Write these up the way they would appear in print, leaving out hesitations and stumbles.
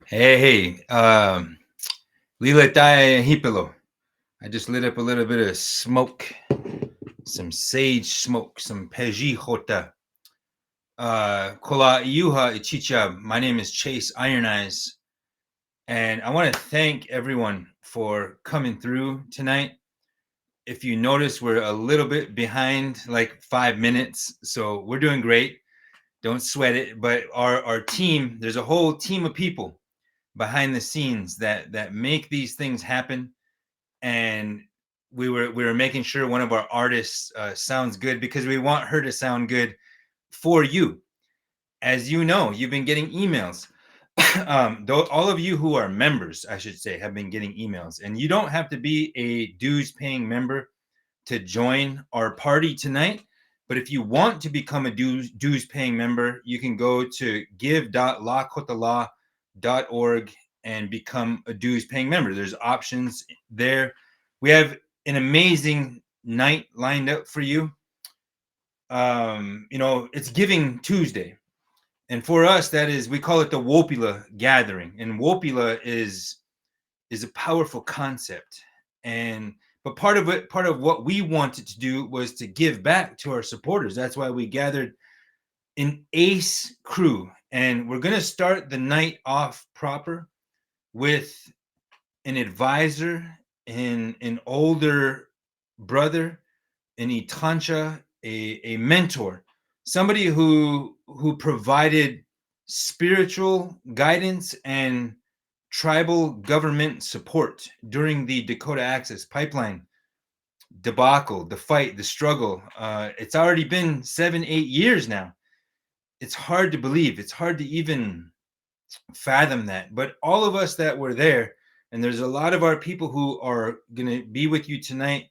Hey, Lila Daya Hipilo. I just lit up a little bit of smoke, some sage smoke, some peji jota. Kola Iuha Ichicha. My name is Chase Iron Eyes, and I want to thank everyone for coming through tonight. If you notice, we're a little bit behind, like 5 minutes, so we're doing great. Don't sweat it. But our team, there's a whole team of people behind the scenes that make these things happen, and we were making sure one of our artists sounds good because we want her to sound good for you. As you know, you've been getting emails. All of you who are members, I should say, have been getting emails, and you don't have to be a dues paying member to join our party tonight. But if you want to become a dues paying member, you can go to give.lakotala.org and become a dues paying member. There's options there. We have an amazing night lined up for you. It's Giving Tuesday. And for us, that is, we call it the Wopila Gathering. And Wopila is a powerful concept. And but part of what we wanted to do was to give back to our supporters. That's why we gathered an ace crew. And we're gonna start the night off proper with an advisor and an older brother, an itancha, a mentor, somebody who provided spiritual guidance and tribal government support during the Dakota Access Pipeline debacle, the fight, the struggle. It's already been 7, 8 years now. It's hard to believe. It's hard to even fathom that. But all of us that were there, and there's a lot of our people who are going to be with you tonight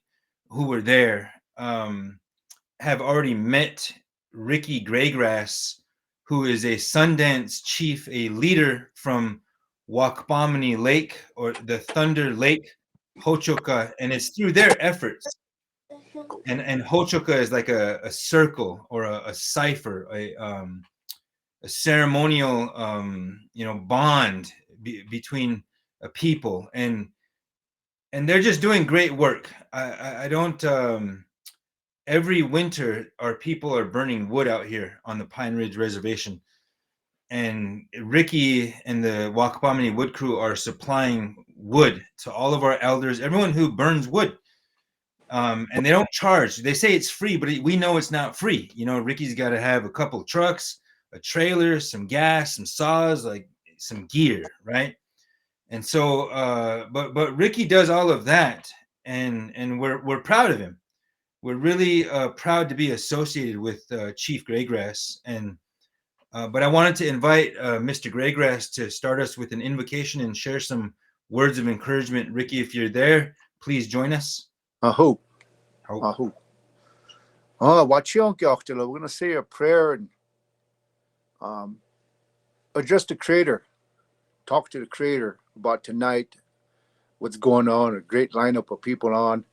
who were there, have already met Ricky Graygrass, who is a Sundance chief, a leader from Wakpamani Lake, or the Thunder Lake, Hochoka, and it's through their efforts. And Hochoka is like a circle or a cipher, a ceremonial bond between a people, and they're just doing great work. I don't every winter our people are burning wood out here on the Pine Ridge Reservation, and Ricky and the Wakapamani Wood Crew are supplying wood to all of our elders, everyone who burns wood. And they don't charge. They say it's free, but we know it's not free. Ricky's got to have a couple of trucks, a trailer, some gas, some saws, like some gear, right? And so, but Ricky does all of that, and we're proud of him. We're really proud to be associated with Chief Graygrass, and but I wanted to invite Mr. Graygrass to start us with an invocation and share some words of encouragement. Ricky, if you're there, please join us. Aho. Oh. Aho. We're going to say a prayer and address the Creator. Talk to the Creator about tonight, what's going on, a great lineup of people on.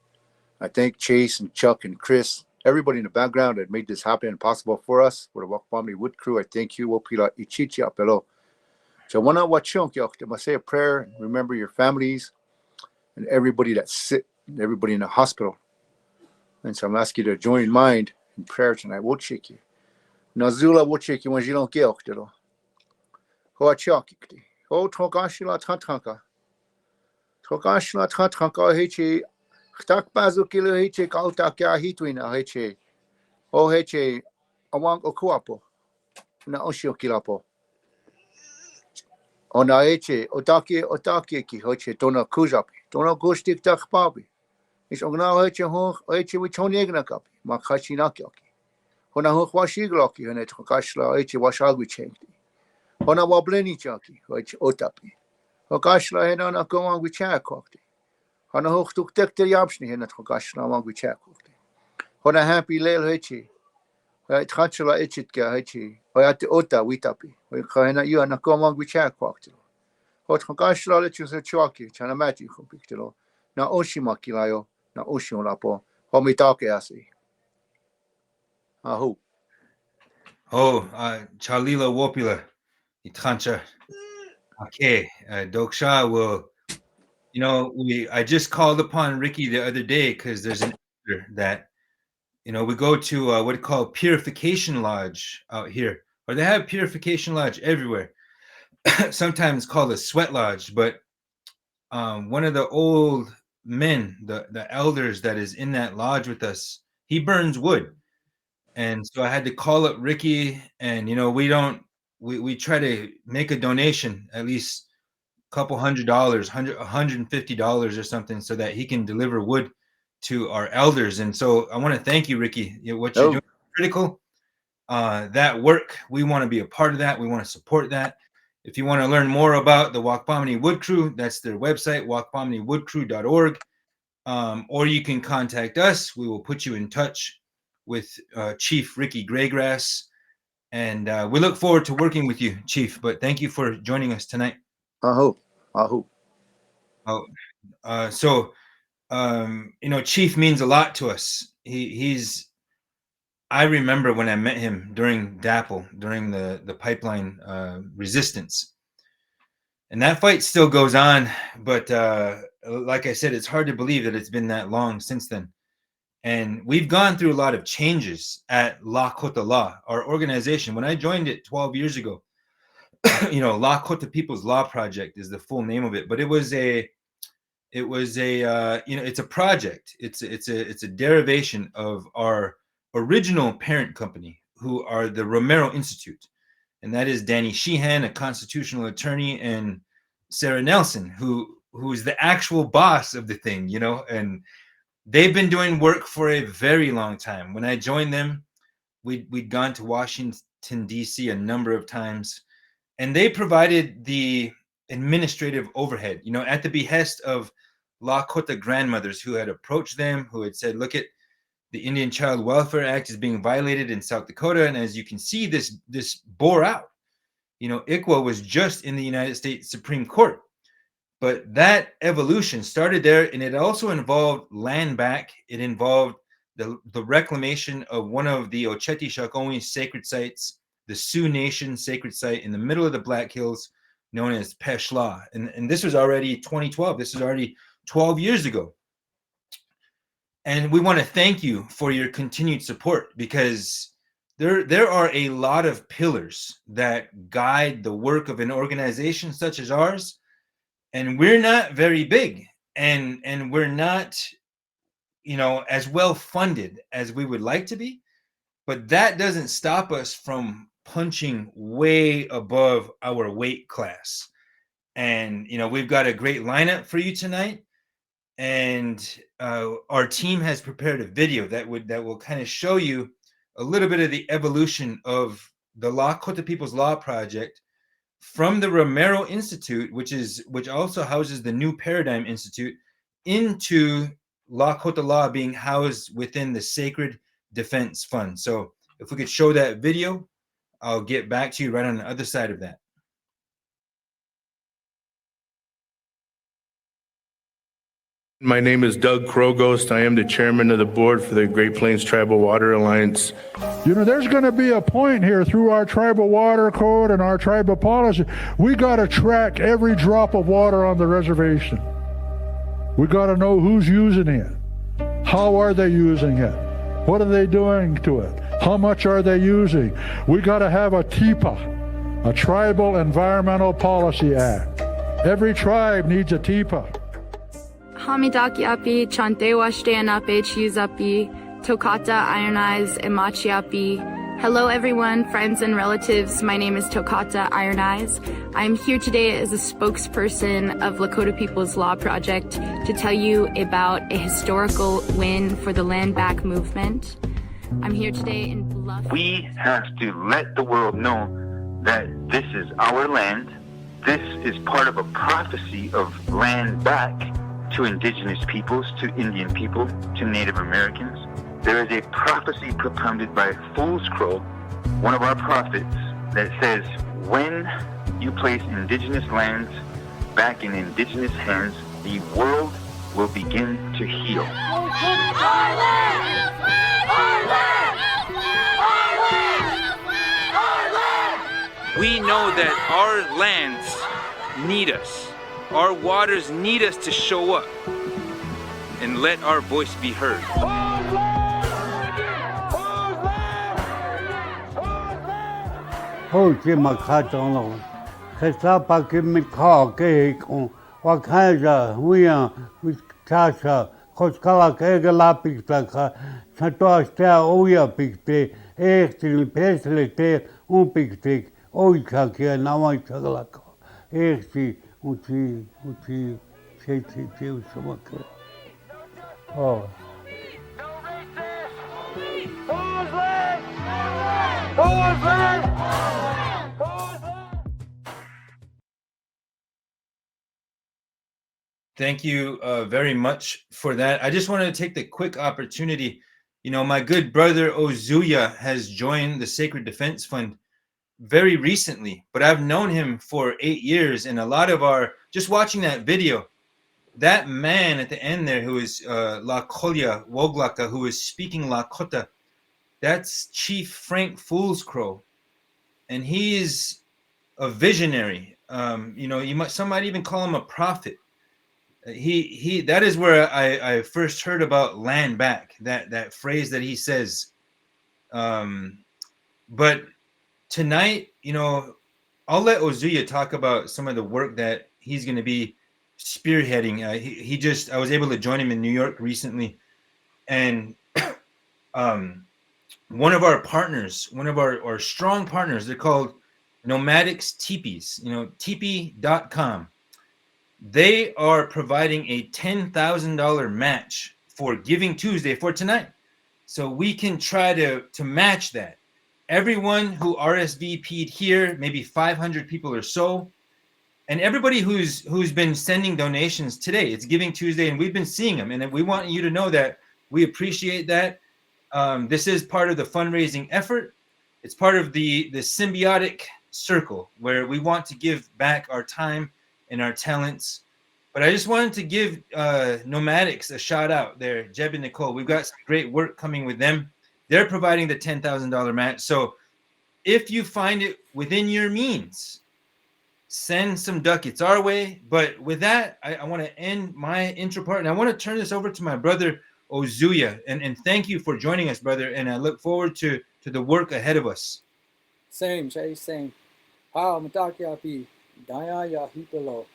I thank Chase and Chuck and Chris, everybody in the background that made this happen possible for us. For the Wakpamani Wood Crew, I thank you. Wopila Ichichi Apelo. So I want to say a prayer and remember your families and everybody that's sick and everybody in the hospital. And so I'm asking you to join mind in prayer tonight. We'll check you. Nazula will check you when you don't get it. Ho achakikti. Ho togashila tantanka. Togashila tantanka hechi. Tak bazu kilo heche kauta kya hitwina heche. O heche awang okuapo. Na oshio kilapo. Ona heche otaki ki heche dona kujapi. Dona gustik takpabi. Is ogna heche ho heche wichonegna kapi. Makashinakyoki. Hona ho washigloki hone tokashla heche washagwi chengti. Hona wableni chaki heche otapi. Hokashla hena na gowang wichakokti. Hana hoogtuk tek ter jamsni hen het gokashna mang wichakokti. Hona happy leel heche. Het gachla etchitka heche. Hoyat ota witapi. Hoy khana yu na gowang wichakokti. Hot gokashla lechus chwaki chana mati khopiktelo. Na oshimakilayo na oshionlapo. Homitake asi. Aho. Oh, Chalila Wopila, Itrancha. Okay, Doksha will. I just called upon Ricky the other day because there's an elder that we go to what they call Purification Lodge out here, or they have Purification Lodge everywhere. Sometimes called a sweat lodge, but one of the old men, the elders that is in that lodge with us, he burns wood. And so I had to call up Ricky, and we try to make a donation, at least a couple $100, $150 or something, so that he can deliver wood to our elders. And so I want to thank you, Ricky. What you're doing is critical. That work, we want to be a part of that. We want to support that. If you want to learn more about the Wakpamni Wood Crew, that's their website, wakpamniwoodcrew.org. Or you can contact us. We will put you in touch with Chief Ricky Graygrass. And we look forward to working with you, Chief. But thank you for joining us tonight. Aho. Chief means a lot to us. I remember when I met him during DAPL, during the pipeline resistance. And that fight still goes on. But like I said, it's hard to believe that it's been that long since then. And we've gone through a lot of changes at Lakota Law, our organization. When I joined it 12 years ago, Lakota People's Law Project is the full name of it. But it's a project. It's a derivation of our original parent company, who are the Romero Institute. And that is Danny Sheehan, a constitutional attorney, and Sarah Nelson, who is the actual boss of the thing, and they've been doing work for a very long time. When I joined them, we'd gone to Washington, D.C. a number of times, and they provided the administrative overhead, at the behest of Lakota grandmothers who had approached them, who had said, look, the Indian Child Welfare Act is being violated in South Dakota. And as you can see, this bore out. ICWA was just in the United States Supreme Court. But that evolution started there, and it also involved land back. It involved the reclamation of one of the Ocheti Shakoni sacred sites, the Sioux Nation sacred site in the middle of the Black Hills, known as Peshla. And this was already 2012. This is already 12 years ago. And we want to thank you for your continued support, because there are a lot of pillars that guide the work of an organization such as ours. And we're not very big, and we're not, as well funded as we would like to be. But that doesn't stop us from punching way above our weight class. And, we've got a great lineup for you tonight. And our team has prepared a video that will kind of show you a little bit of the evolution of the Lakota People's Law Project from the Romero Institute, which also houses the New Paradigm Institute, into Lakota Law being housed within the Sacred Defense Fund. So if we could show that video, I'll get back to you right on the other side of that. My name is Doug Krogost. I am the chairman of the board for the Great Plains Tribal Water Alliance. There's going to be a point here through our tribal water code and our tribal policy. We got to track every drop of water on the reservation. We got to know who's using it. How are they using it? What are they doing to it? How much are they using? We got to have a TIPA, a Tribal Environmental Policy Act. Every tribe needs a TIPA. Hamidaki api, Chantewashte anape chiuzapi, Tokata Ironized Imachiapi. Hello everyone, friends and relatives. My name is Tokata Ironized. I'm here today as a spokesperson of Lakota People's Law Project to tell you about a historical win for the land back movement. I'm here today in Bluff. We have to let the world know that this is our land. This is part of a prophecy of land back to indigenous peoples, to Indian people, to Native Americans. There is a prophecy propounded by Fool's Crow, one of our prophets, that says, when you place indigenous lands back in indigenous hands, the world will begin to heal. Our land! Our land! Our land! Our land! We know that our lands need us. Our waters need us to show up and let our voice be heard. Thôi chỉ mà khá trong lòng khi ta bà kì mình khó cái con và khai ra huy à huy cha sa khos kala cái la pik ta kha sa to sta oya pik te til pesle te pik te oi kha kia nawai chagla ko ti uti che usama oh Thank you very much for that. I just wanted to take the quick opportunity. You know, my good brother Ozuya has joined the Sacred Defense Fund very recently, but I've known him for 8 years, and a lot of our, just watching that video, that man at the end there who is La Kolya Woglaka, who is speaking Lakota, that's Chief Frank Foolscrow, and he is a visionary. You know, some might even call him a prophet. He that is where I first heard about land back, that phrase that he says. But tonight, you know, I'll let Ozuya talk about some of the work that he's going to be spearheading. I was able to join him in New York recently, and one of our partners, one of our strong partners, they're called Nomadics Teepees, you know, teepee.com. They are providing a $10,000 match for Giving Tuesday for tonight. So we can try to match that. Everyone who RSVP'd here, maybe 500 people or so, and everybody who's been sending donations today, it's Giving Tuesday, and we've been seeing them. And we want you to know that we appreciate that. This is part of the fundraising effort. It's part of the symbiotic circle where we want to give back our time and our talents. But I just wanted to give Nomadics a shout out there, Jeb and Nicole. We've got some great work coming with them. They're providing the $10,000 match. So if you find it within your means, send some ducats our way. But with that, I want to end my intro part, and I want to turn this over to my brother Ozuya. And thank you for joining us, brother. And I look forward to the work ahead of us. Same, Jay, same. Matakiapi. Daya ya hitalo.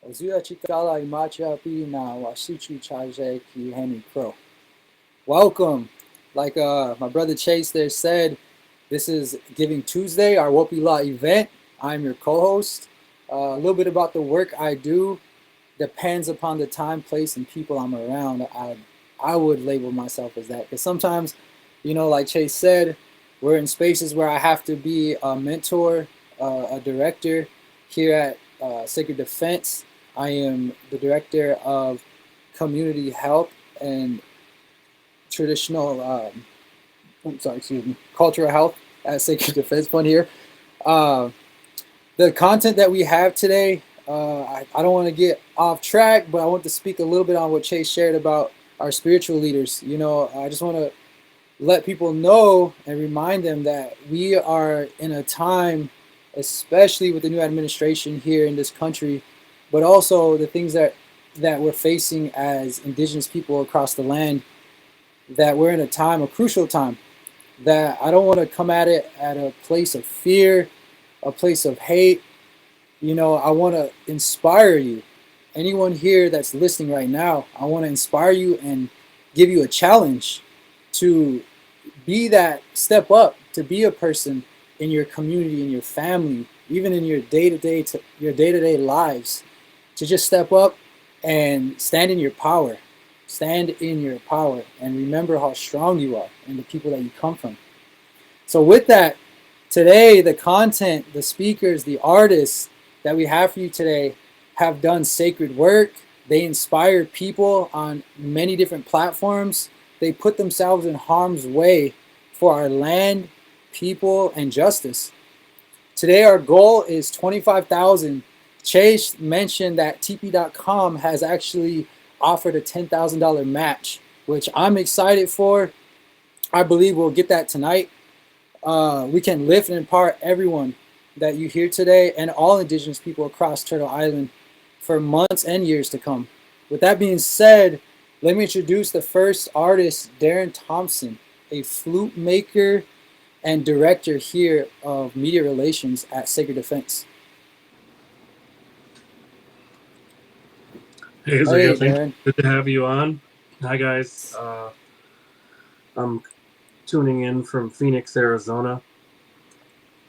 Ozuya chikala imacha pi na wasichu chaje ki heni pro. Welcome. Like my brother Chase there said, this is Giving Tuesday, our Wopila event. I'm your co-host. A little bit about the work I do depends upon the time, place, and people I'm around. I would label myself as that, because sometimes, you know, like Chase said, we're in spaces where I have to be a mentor, a director. Here at Sacred Defense, I am the director of community health and traditional, cultural health at Sacred Defense Fund here. The content that we have today, I don't want to get off track, but I want to speak a little bit on what Chase shared about our spiritual leaders. You know, I just want to let people know and remind them that we are in a time, especially with the new administration here in this country, but also the things that we're facing as indigenous people across the land, that we're in a time, a crucial time, that I don't want to come at it at a place of fear, a place of hate. You know, I want to inspire you. Anyone here that's listening right now, I want to inspire you and give you a challenge to be that, step up, to be a person in your community, in your family, even in your day-to-day lives, to just step up and stand in your power. Stand in your power and remember how strong you are and the people that you come from. So with that, today, the content, the speakers, the artists that we have for you today have done sacred work. They inspire people on many different platforms. They put themselves in harm's way for our land, people, and justice. Today, our goal is $25,000. Chase mentioned that TP.com has actually offered a $10,000 match, which I'm excited for. I believe we'll get that tonight. We can lift and empower everyone that you hear today and all Indigenous people across Turtle Island for months and years to come. With that being said, let me introduce the first artist, Darren Thompson, a flute maker and director here of media relations at Sacred Defense. Hey, Hey, thank you. Darren. Good to have you on. Hi, guys. I'm tuning in from Phoenix, Arizona,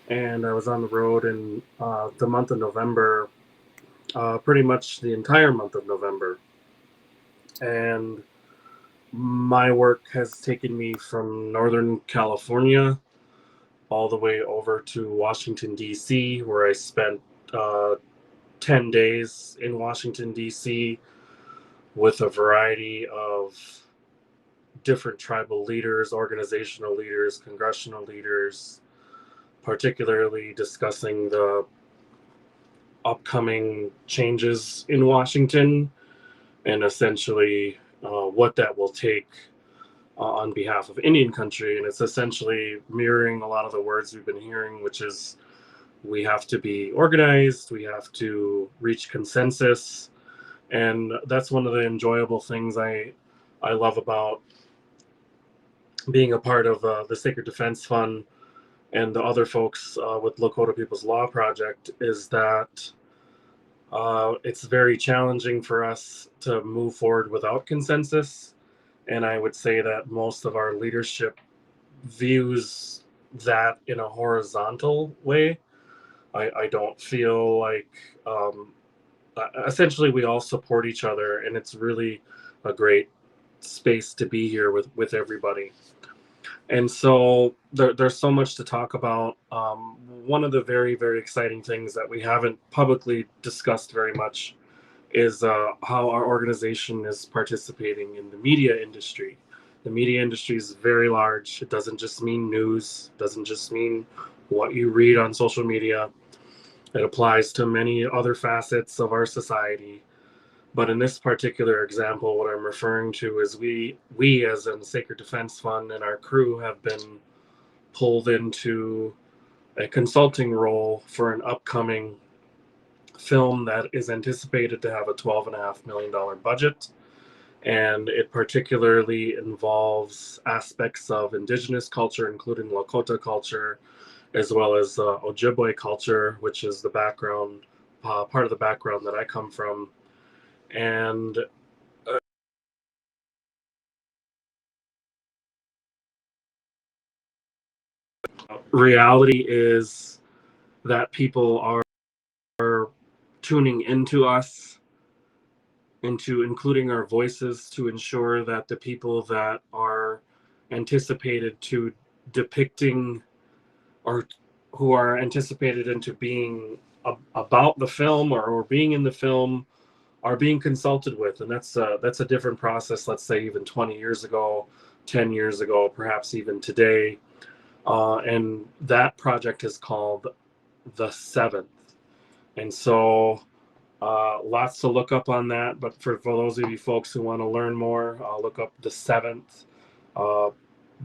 and I was on the road in the month of November, pretty much the entire month of November. And my work has taken me from Northern California all the way over to Washington, D.C., where I spent 10 days in Washington, D.C., with a variety of different tribal leaders, organizational leaders, congressional leaders, particularly discussing the upcoming changes in Washington and essentially what that will take on behalf of Indian country. And it's essentially mirroring a lot of the words we've been hearing, which is we have to be organized, we have to reach consensus. And that's one of the enjoyable things I love about being a part of the Sacred Defense Fund and the other folks with Lakota People's Law Project is that it's very challenging for us to move forward without consensus. And I would say that most of our leadership views that in a horizontal way. I don't feel like, essentially we all support each other, and it's really a great space to be here with everybody. And so there's so much to talk about. One of the very, very exciting things that we haven't publicly discussed very much is how our organization is participating in the media industry. The media industry is very large. It doesn't just mean news, it doesn't just mean what you read on social media. It applies to many other facets of our society. But in this particular example, what I'm referring to is we as in Sacred Defense Fund and our crew have been pulled into a consulting role for an upcoming film that is anticipated to have a $12.5 million budget. And it particularly involves aspects of Indigenous culture, including Lakota culture, as well as Ojibwe culture, which is the background, part of the background that I come from. And reality is that people are tuning into us, into including our voices, to ensure that the people that are anticipated to depicting or who are anticipated into being about the film or being in the film are being consulted with. And that's a different process, let's say even 20 years ago, 10 years ago, perhaps even today. And that project is called The Seventh. And so lots to look up on that. But for those of you folks who want to learn more, look up The Seventh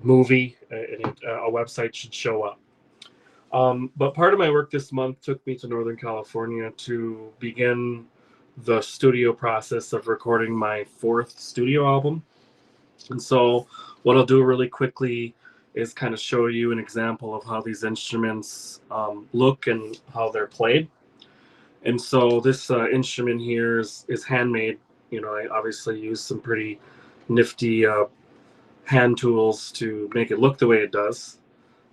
movie, and a website should show up. But part of my work this month took me to Northern California to begin the studio process of recording my 4th studio album. And so what I'll do really quickly is kind of show you an example of how these instruments look and how they're played. And so this instrument here is handmade. You know, I obviously use some pretty nifty hand tools to make it look the way it does.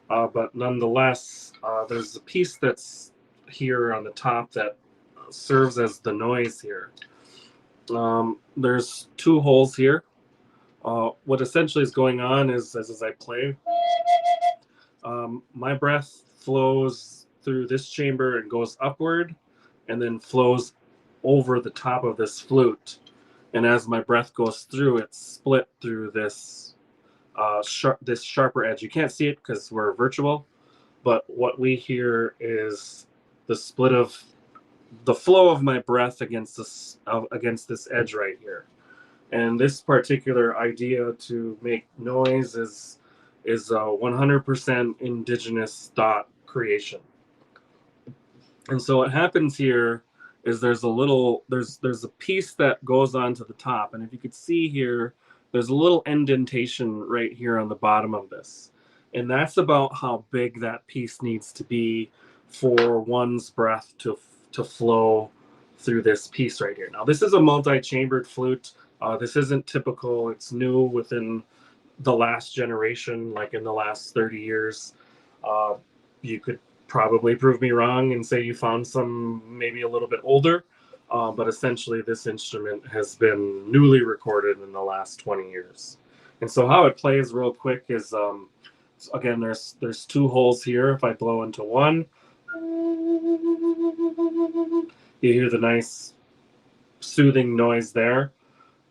But nonetheless, there's a piece that's here on the top that serves as the noise here. There's 2 holes here. What essentially is going on is as I play, my breath flows through this chamber and goes upward and then flows over the top of this flute. And as my breath goes through, it's split through this this sharper edge. You can't see it because we're virtual, but what we hear is the split of the flow of my breath against this edge right here. And this particular idea to make noise is 100% indigenous thought creation. And so what happens here is there's a piece that goes onto the top. And if you could see here, there's a little indentation right here on the bottom of this. And that's about how big that piece needs to be for one's breath to flow through this piece right here. Now, this is a multi-chambered flute. This isn't typical. It's new within the last generation, like in the last 30 years. You could probably prove me wrong and say you found some maybe a little bit older, but essentially this instrument has been newly recorded in the last 20 years. And so how it plays real quick is, again, there's two holes here. If I blow into one, you hear the nice soothing noise there.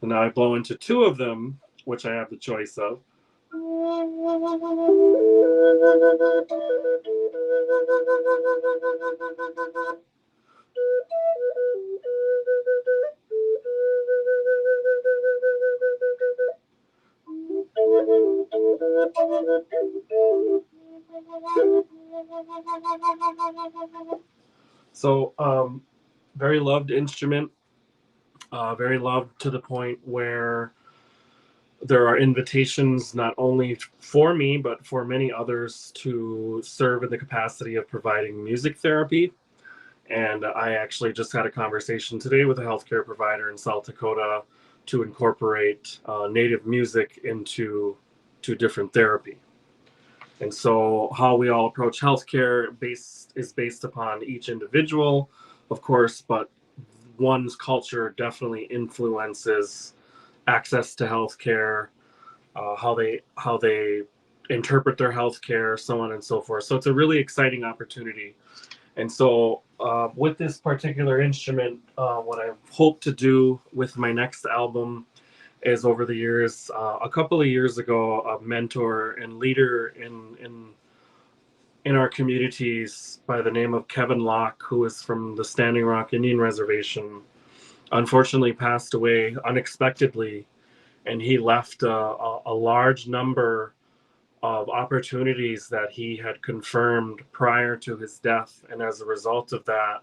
And now I blow into two of them, which I have the choice of. So, very loved instrument, very loved to the point where there are invitations not only for me, but for many others to serve in the capacity of providing music therapy. And I actually just had a conversation today with a healthcare provider in South Dakota to incorporate native music into different therapy. And so how we all approach healthcare is based upon each individual, of course, but one's culture definitely influences access to healthcare, how they interpret their healthcare, so on and so forth. So it's a really exciting opportunity. And so with this particular instrument, what I hope to do with my next album is, over the years, a couple of years ago, a mentor and leader in our communities by the name of Kevin Locke, who is from the Standing Rock Indian Reservation, unfortunately passed away unexpectedly. And he left a large number of opportunities that he had confirmed prior to his death. And as a result of that,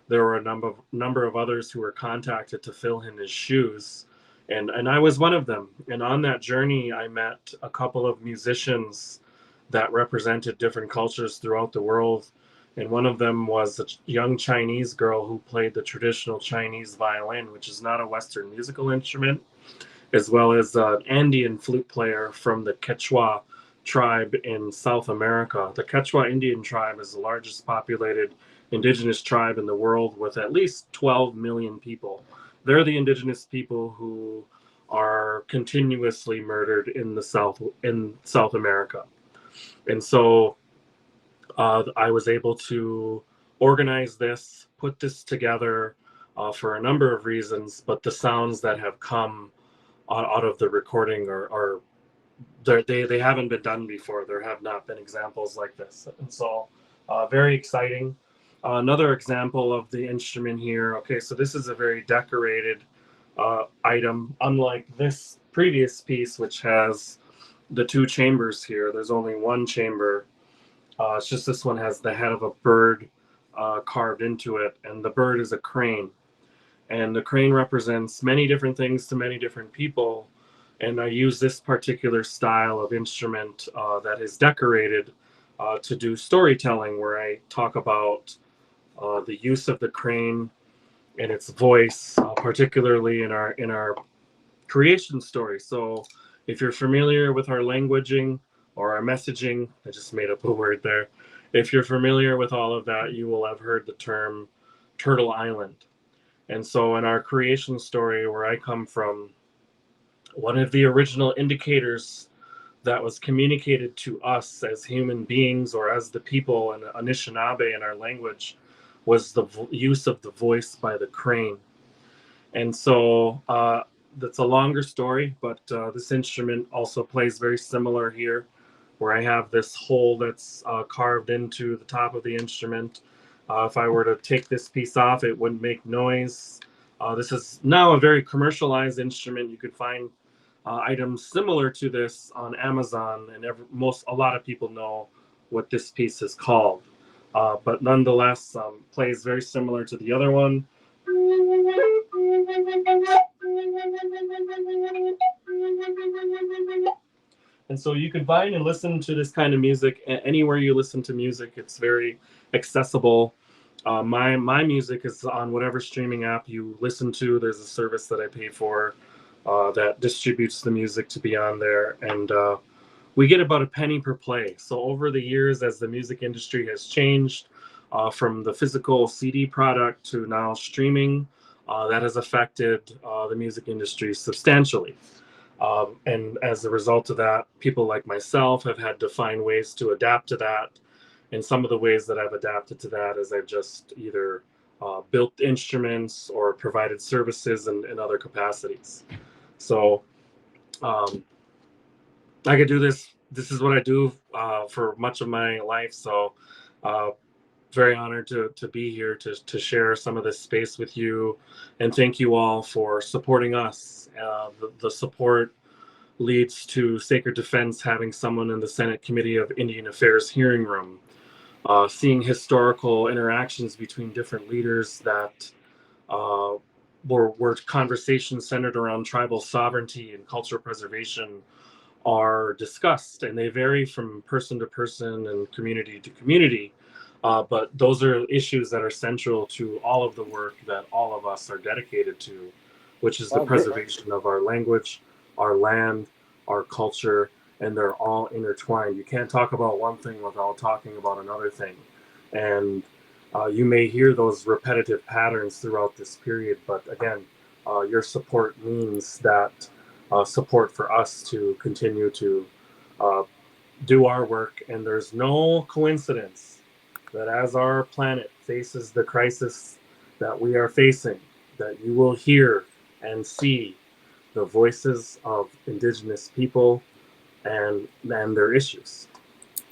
there were a number of others who were contacted to fill in his shoes. And I was one of them. And on that journey, I met a couple of musicians that represented different cultures throughout the world. And one of them was a young Chinese girl who played the traditional Chinese violin, which is not a Western musical instrument, as well as an Andean flute player from the Quechua tribe in South America. The Quechua Indian tribe is the largest populated indigenous tribe in the world, with at least 12 million people. They're the indigenous people who are continuously murdered in South America. And so I was able to organize this, put this together for a number of reasons, but the sounds that have come out of the recording are they haven't been done before. There have not been examples like this. And so very exciting. Another example of the instrument here. Okay, so this is a very decorated item, unlike this previous piece, which has the two chambers here. There's only one chamber. It's just this one has the head of a bird carved into it, and the bird is a crane. And the crane represents many different things to many different people. And I use this particular style of instrument that is decorated to do storytelling, where I talk about the use of the crane and its voice, particularly in our creation story. So if you're familiar with our languaging or our messaging, I just made up a word there. If you're familiar with all of that, you will have heard the term Turtle Island. And so in our creation story, where I come from, one of the original indicators that was communicated to us as human beings, or as the people in Anishinaabe in our language, was the use of the voice by the crane. And so that's a longer story, but this instrument also plays very similar here, where I have this hole that's carved into the top of the instrument. If I were to take this piece off, it wouldn't make noise. This is now a very commercialized instrument. You could find items similar to this on Amazon, and a lot of people know what this piece is called. but nonetheless plays very similar to the other one. And so you can find and listen to this kind of music anywhere you listen to music. It's very accessible. My music is on whatever streaming app you listen to. There's a service that I pay for that distributes the music to be on there. And we get about a penny per play. So over the years, as the music industry has changed from the physical CD product to now streaming, that has affected the music industry substantially. And as a result of that, people like myself have had to find ways to adapt to that. And some of the ways that I've adapted to that is I've just either built instruments or provided services in other capacities. So I could do this. This is what I do for much of my life. So very honored to be here to share some of this space with you. And thank you all for supporting us. The support leads to Sacred Defense having someone in the Senate Committee of Indian Affairs hearing room, seeing historical interactions between different leaders that were conversations centered around tribal sovereignty and cultural preservation are discussed, and they vary from person to person and community to community. But those are issues that are central to all of the work that all of us are dedicated to, which is the preservation of our language, our land, our culture, and they're all intertwined. You can't talk about one thing without talking about another thing. And you may hear those repetitive patterns throughout this period, but again, your support means that support for us to continue to do our work. And there's no coincidence that as our planet faces the crisis that we are facing, that you will hear and see the voices of Indigenous people and their issues.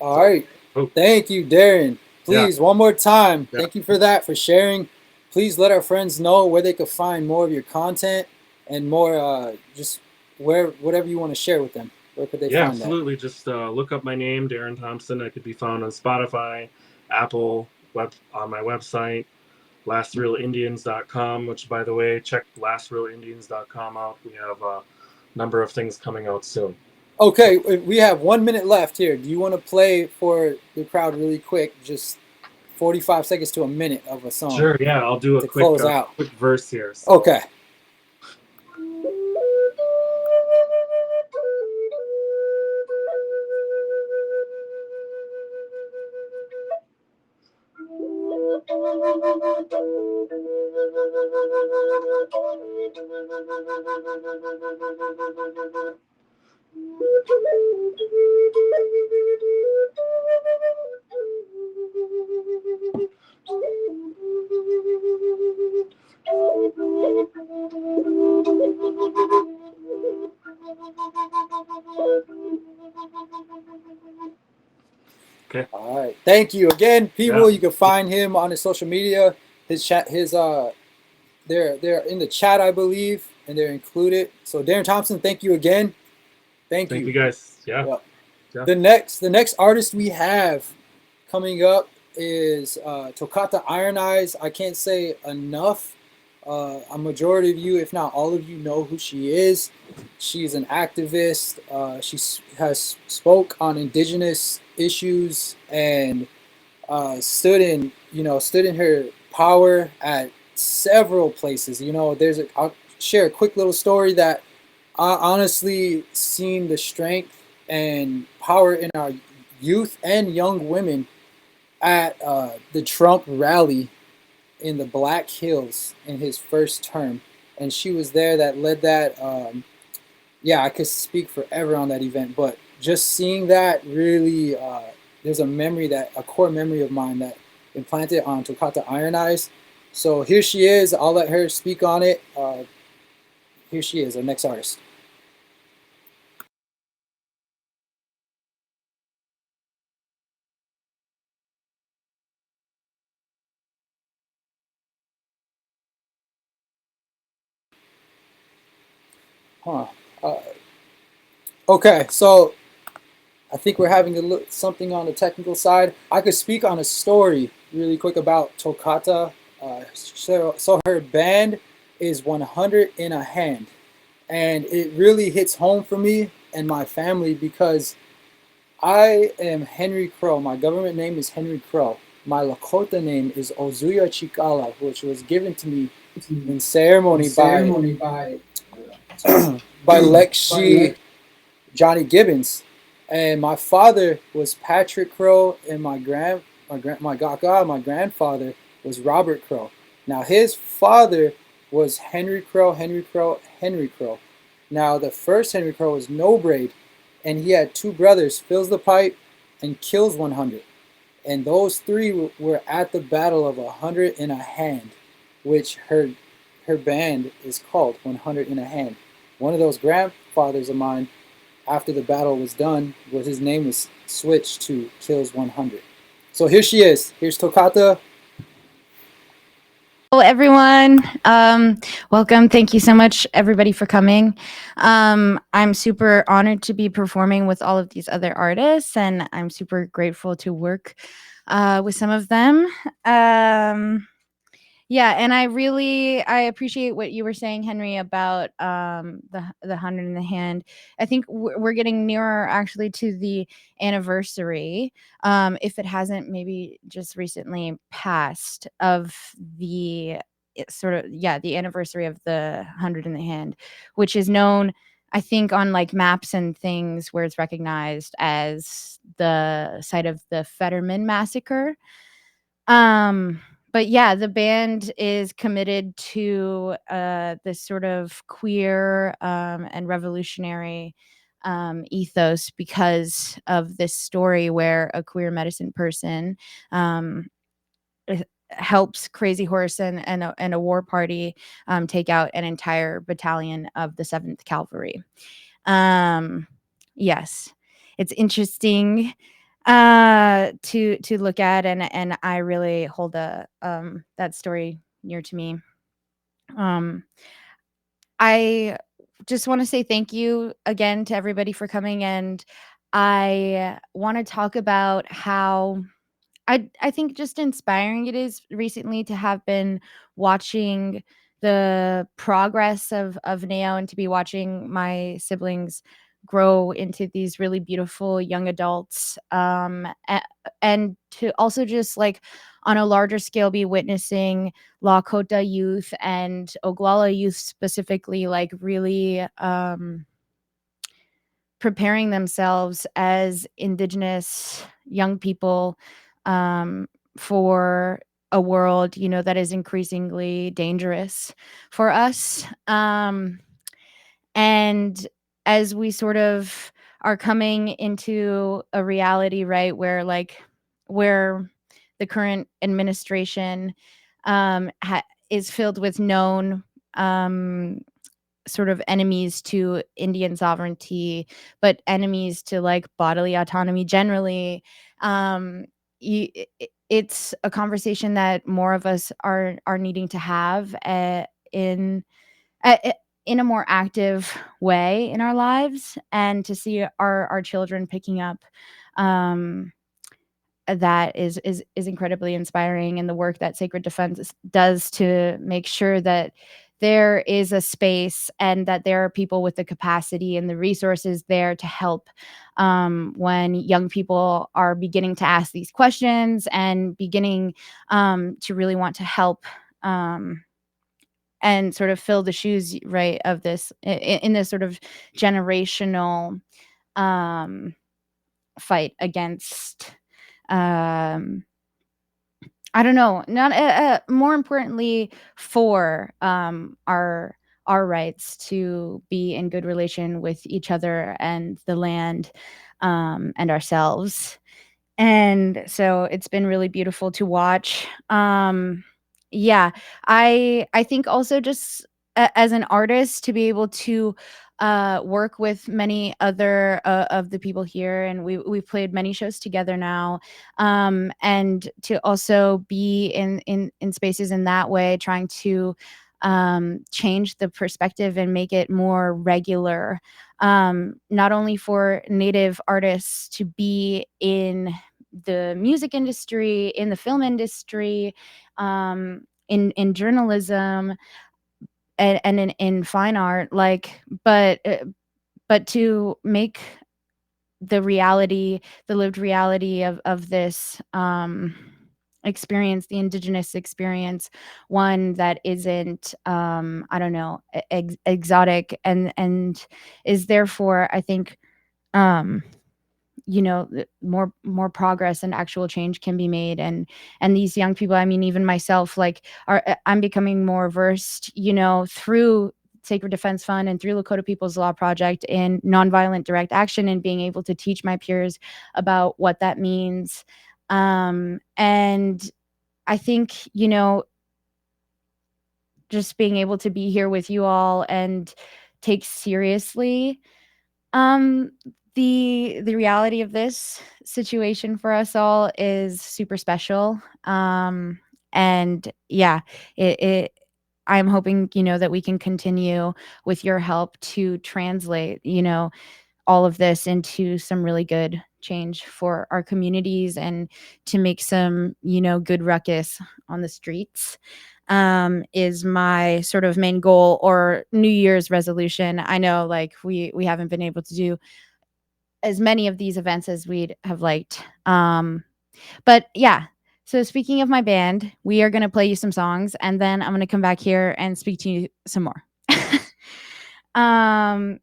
All right. Thank you, Darren. Please, one more time. Thank you for that, for sharing. Please let our friends know where they could find more of your content and more just whatever you want to share with them. Where could they find absolutely. Just look up my name, Darren Thompson. I could be found on Spotify, Apple, on my website, lastrealindians.com, which, by the way, check lastrealindians.com out. We have a number of things coming out soon. Okay, we have 1 minute left here. Do you want to play for the crowd really quick, just 45 seconds to a minute of a song? Sure, yeah, I'll do a quick verse here. So. Okay. Okay. All right. Thank you again, people. You can find him on his social media. His chat, they're in the chat, I believe, and they're included. So Darren Thompson, thank you again. Thank you. Thank you guys. Yeah. The next artist we have coming up is Tokata Iron Eyes. I can't say enough. A majority of you, if not all of you, know who she is. She's an activist. She has spoke on Indigenous issues and stood in her power at several places. I'll share a quick little story that I honestly seen the strength and power in our youth and young women at the Trump rally in the Black Hills in his first term. And she was there that led that. I could speak forever on that event, but just seeing that really, there's a core memory of mine that implanted on Tokata Iron Eyes. So here she is. I'll let her speak on it. Here she is, our next artist. Okay, so I think we're having something on the technical side. I could speak on a story really quick about Tokata. So her band is 100 in a hand. And it really hits home for me and my family because I am Henry Crow. My government name is Henry Crow. My Lakota name is Ozuya Chikala, which was given to me in ceremony by Lexi Johnny Gibbons. And my father was Patrick Crow, and my grandfather was Robert Crow. Now his father was Henry Crow, Henry Crow, Henry Crow. Now the first Henry Crow was No Braid, and he had two brothers, Fills the Pipe and Kills 100. And those three were at the Battle of 100 in a Hand, which her band is called 100 in a Hand. One of those grandfathers of mine, after the battle was done, his name was switched to Kills 100. So here she is. Here's Tokata. Hello, everyone. Welcome. Thank you so much, everybody, for coming. I'm super honored to be performing with all of these other artists, and I'm super grateful to work with some of them. Yeah, and I appreciate what you were saying, Henry, about the 100 in the hand. I think we're getting nearer actually to the anniversary, if it hasn't maybe just recently passed, of the the anniversary of the 100 in the hand, which is known, I think, on like maps and things where it's recognized as the site of the Fetterman massacre. But yeah, the band is committed to this sort of queer and revolutionary ethos because of this story where a queer medicine person helps Crazy Horse and a war party take out an entire battalion of the 7th Cavalry. Yes, it's interesting to look at, and I really hold that story near to me. I just want to say thank you again to everybody for coming, and I want to talk about how I think just inspiring it is recently to have been watching the progress of Nao, and to be watching my siblings grow into these really beautiful young adults, and to also just like on a larger scale be witnessing Lakota youth and Oglala youth specifically like really preparing themselves as Indigenous young people for a world, that is increasingly dangerous for us. And as we sort of are coming into a reality, right, where the current administration is filled with known sort of enemies to Indian sovereignty, but enemies to like bodily autonomy generally. It's a conversation that more of us are needing to have in a more active way in our lives, and to see our children picking up that is incredibly inspiring, and the work that Sacred Defense does to make sure that there is a space and that there are people with the capacity and the resources there to help when young people are beginning to ask these questions and beginning to really want to help and sort of fill the shoes, right, of this in this sort of generational fight against I don't know, not more importantly for our rights to be in good relation with each other and the land and ourselves. And so it's been really beautiful to watch. Yeah, I think also just as an artist to be able to work with many other of the people here, and we've played many shows together now, and to also be in spaces in that way, trying to change the perspective and make it more regular not only for Native artists to be in the music industry, in the film industry, in journalism, and in fine art, like, but to make the reality, the lived reality of this experience, the Indigenous experience, one that isn't, I don't know, exotic, and is therefore, I think, more progress and actual change can be made. And these young people, I mean, even myself, like, I'm becoming more versed, through Sacred Defense Fund and through Lakota People's Law Project in nonviolent direct action, and being able to teach my peers about what that means. And I think, just being able to be here with you all and take seriously the reality of this situation for us all is super special. And yeah, I'm hoping, that we can continue with your help to translate, all of this into some really good change for our communities, and to make some, good ruckus on the streets, is my sort of main goal or New Year's resolution. I know, like, we haven't been able to do as many of these events as we'd have liked. But yeah, so speaking of my band, we are going to play you some songs, and then I'm going to come back here and speak to you some more.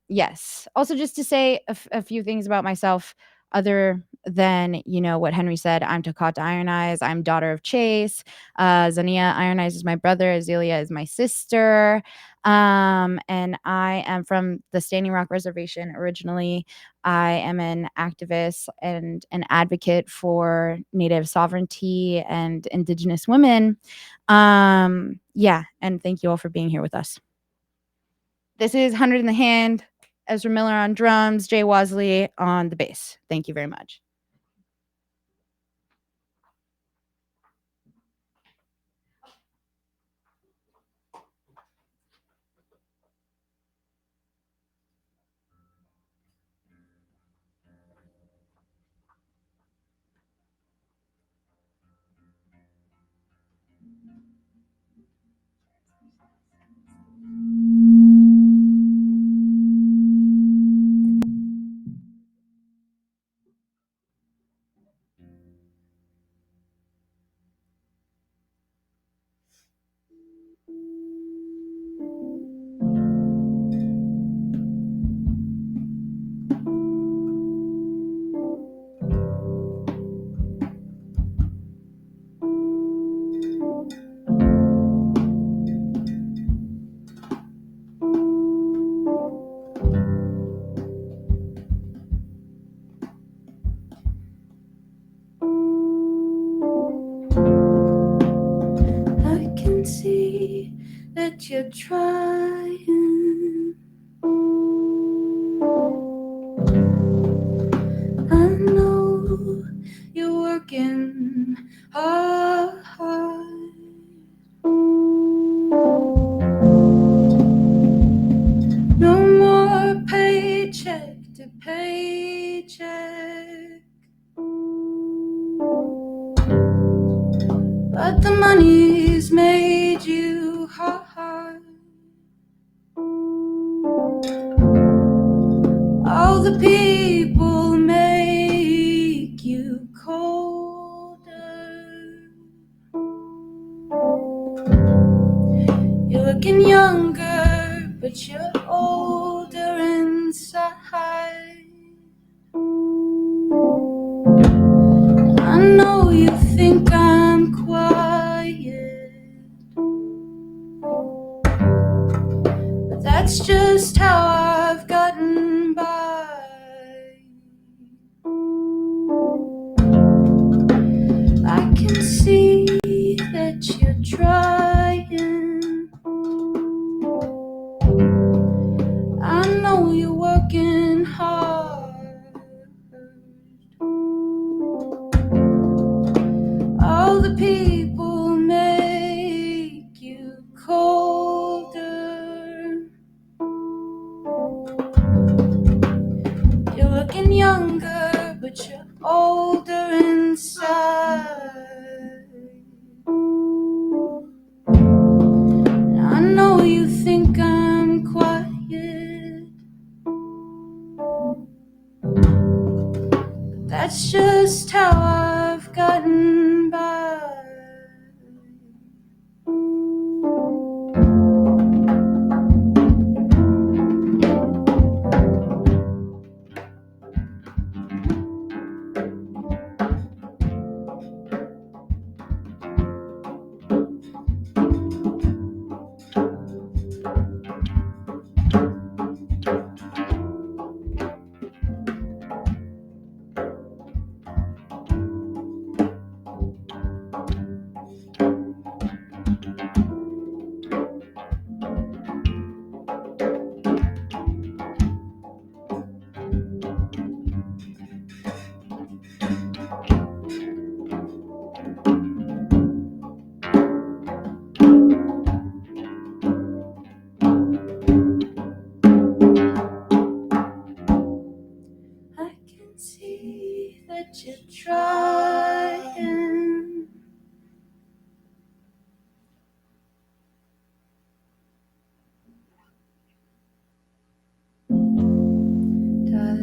Yes. Also, just to say a few things about myself, other than, what Henry said. I'm Tokata Iron Eyes. I'm daughter of Chase. Zania Iron Eyes is my brother. Azealia is my sister. And I am from the Standing Rock Reservation originally. I am an activist and an advocate for Native sovereignty and Indigenous women. Yeah, and thank you all for being here with us. This is 100 in the Hand, Ezra Miller on drums, Jay Wasley on the bass. Thank you very much. that you're trying. I know you're working hard. No more paycheck to paycheck, but the money's made you hard. All the people make you colder. You're looking younger, but you're older inside. I know you think I'm quiet, but that's just how I've gotten by. I can see that you're trying. I know you're working hard. All the people make you colder.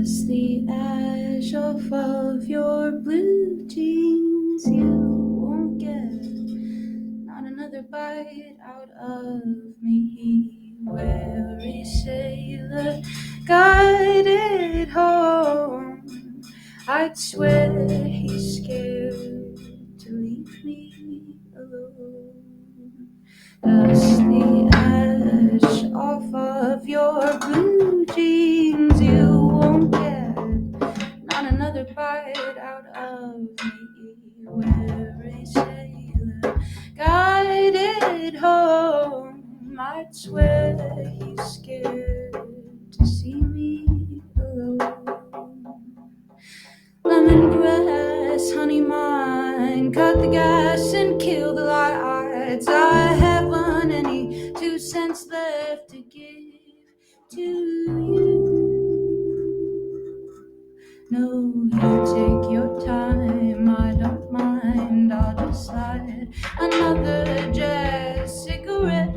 Dust the ash off of your blue jeans. You won't get not another bite out of me. Weary sailor, guided home. I'd swear he's scared to leave me alone. Dust the ash off of your blue jeans. You won't get not another bite out of me. Weary sailor, guided home. I'd swear he's scared to see me alone. Lemongrass, honey mine, cut the gas and kill the lights. I haven't any 2 cents left to give to you. No, you take your time, I don't mind, I'll just light another jazz cigarette.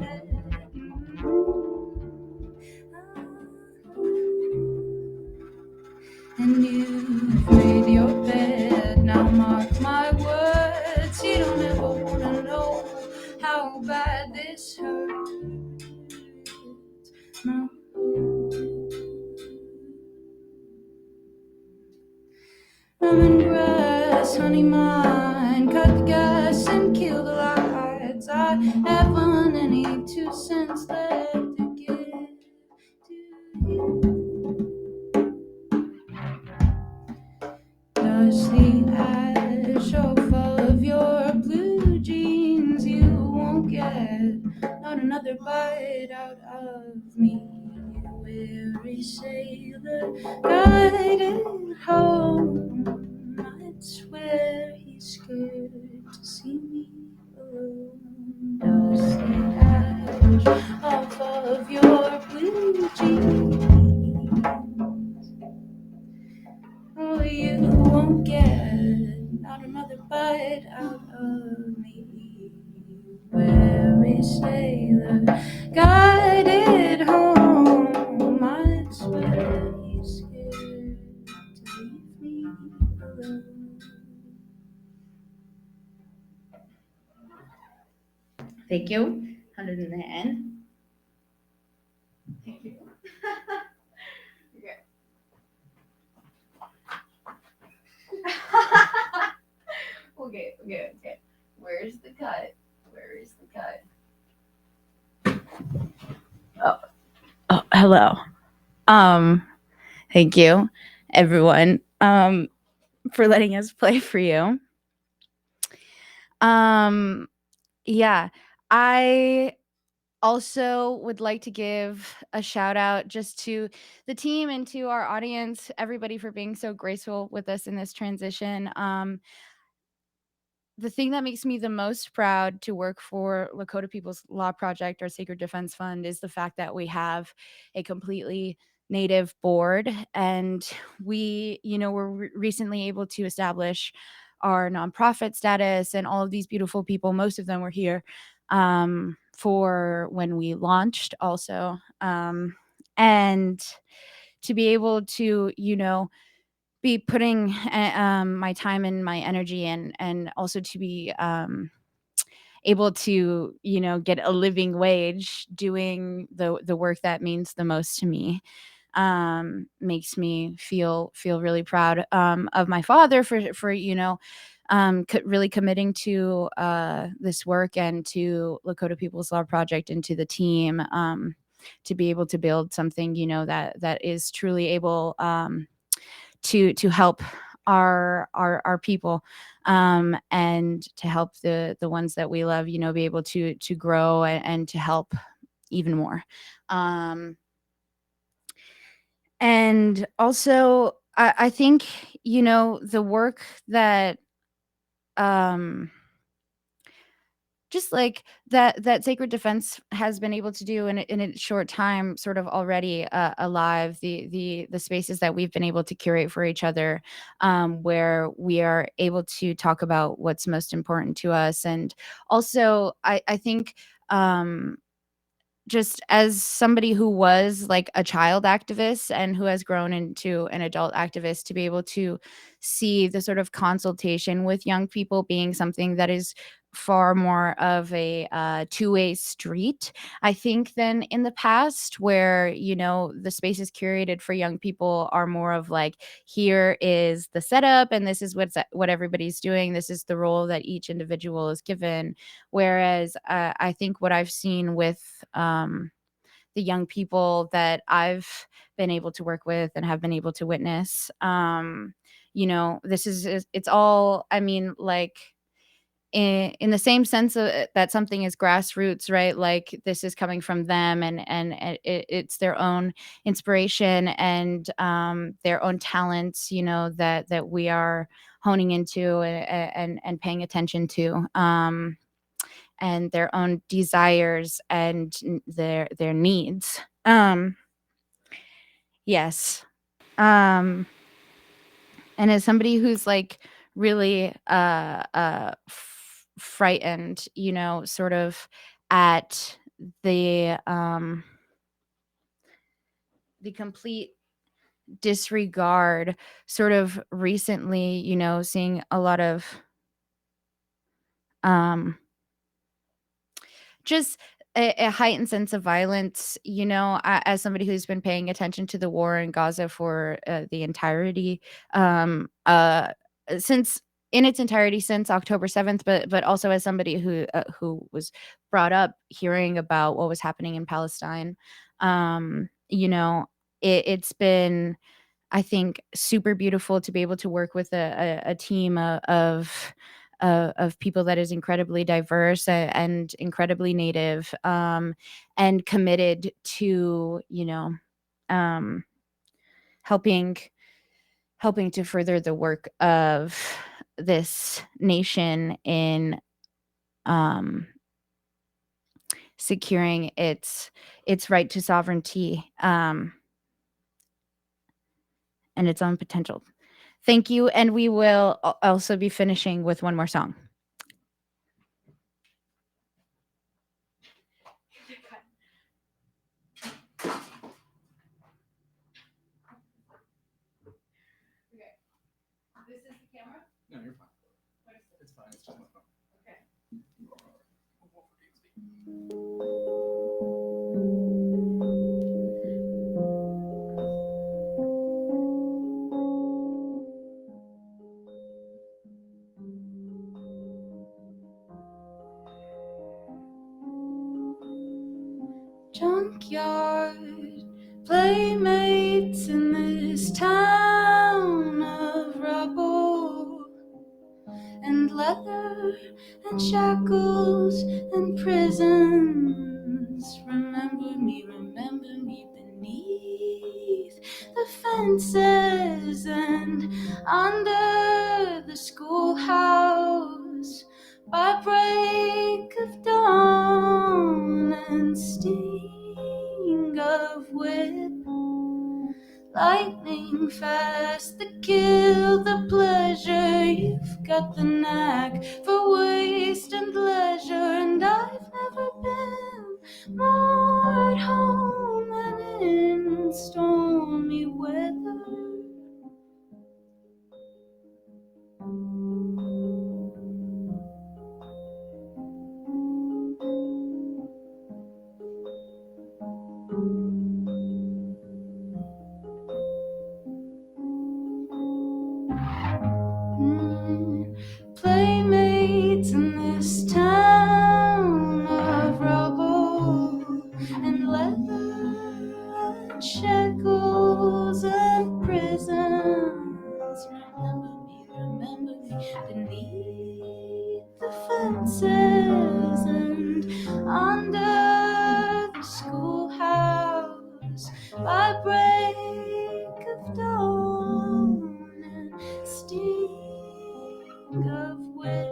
And you've made your bed, now mark my words, you don't ever wanna know how bad this hurts. No. Lemongrass, honey mine, cut the gas and kill the lights. I haven't any 2 cents left to give to you. Dust the ash off of your blue jeans. You won't get not another bite out of me. Weary sailor, guided home. I'd swear he's scared to see me alone. Dust the ash off of your blue jeans. Oh, you won't get not another bite out of me. Weary sailor, guided home. I'd swear he's scared to leave me alone. Thank you. 110. Thank you. Okay. Where's the cut? Where is the cut? Oh, hello. Thank you, everyone, for letting us play for you. Yeah, I also would like to give a shout out just to the team and to our audience, everybody for being so graceful with us in this transition. The thing that makes me the most proud to work for Lakota People's Law Project, our Sacred Defense Fund, is the fact that we have a completely Native board, and we, were recently able to establish our nonprofit status, and all of these beautiful people, most of them were here for when we launched also. And to be able to, be putting my time and my energy in, and also to be able to, get a living wage doing the work that means the most to me, makes me feel really proud of my father for really committing to this work, and to Lakota People's Law Project, and to the team, to be able to build something, that is truly able to help our people, and to help the ones that we love, be able to grow, and to help even more. And also, I think, the work that just like that Sacred Defense has been able to do in a short time, sort of already alive, the spaces that we've been able to curate for each other, where we are able to talk about what's most important to us. And also, I think just as somebody who was like a child activist and who has grown into an adult activist, to be able to see the sort of consultation with young people being something that is far more of a two-way street, I think, than in the past, where, you know, the spaces curated for young people are more of like, here is the setup and this is what everybody's doing, this is the role that each individual is given. Whereas I think what I've seen with the young people that I've been able to work with and have been able to witness, you know, it's all, I mean, like, in the same sense that something is grassroots, right? Like, this is coming from them, and it's their own inspiration and their own talents, you know, that we are honing into and paying attention to, and their own desires and their needs. Yes. And as somebody who's like really frightened, you know, sort of at the complete disregard, sort of recently, you know, seeing a lot of just a heightened sense of violence, you know, as somebody who's been paying attention to the war in Gaza for the entirety, since in its entirety since October 7th, but also as somebody who was brought up hearing about what was happening in Palestine, you know, it's been, I think, super beautiful to be able to work with a team of people that is incredibly diverse and incredibly native, and committed to, you know, helping to further the work of this nation in securing its right to sovereignty, and its own potential. Thank you, and we will also be finishing with one more song. This is the camera? No, you're fine. It's fine. It's just my phone. Okay. Junkyard playmates in this town of rubble and leather and shackles and prisons. Remember me beneath the fences and under the schoolhouse by break of dawn and sting of whip, lightning fast to kill the pleasure. You've got the knack for waste and leisure, and I've never been more at home than in stormy weather. Playmates in this town of rubble and leather and shackles and prisons. Remember me beneath the fences and under the schoolhouse by break of dawn and sting of whip,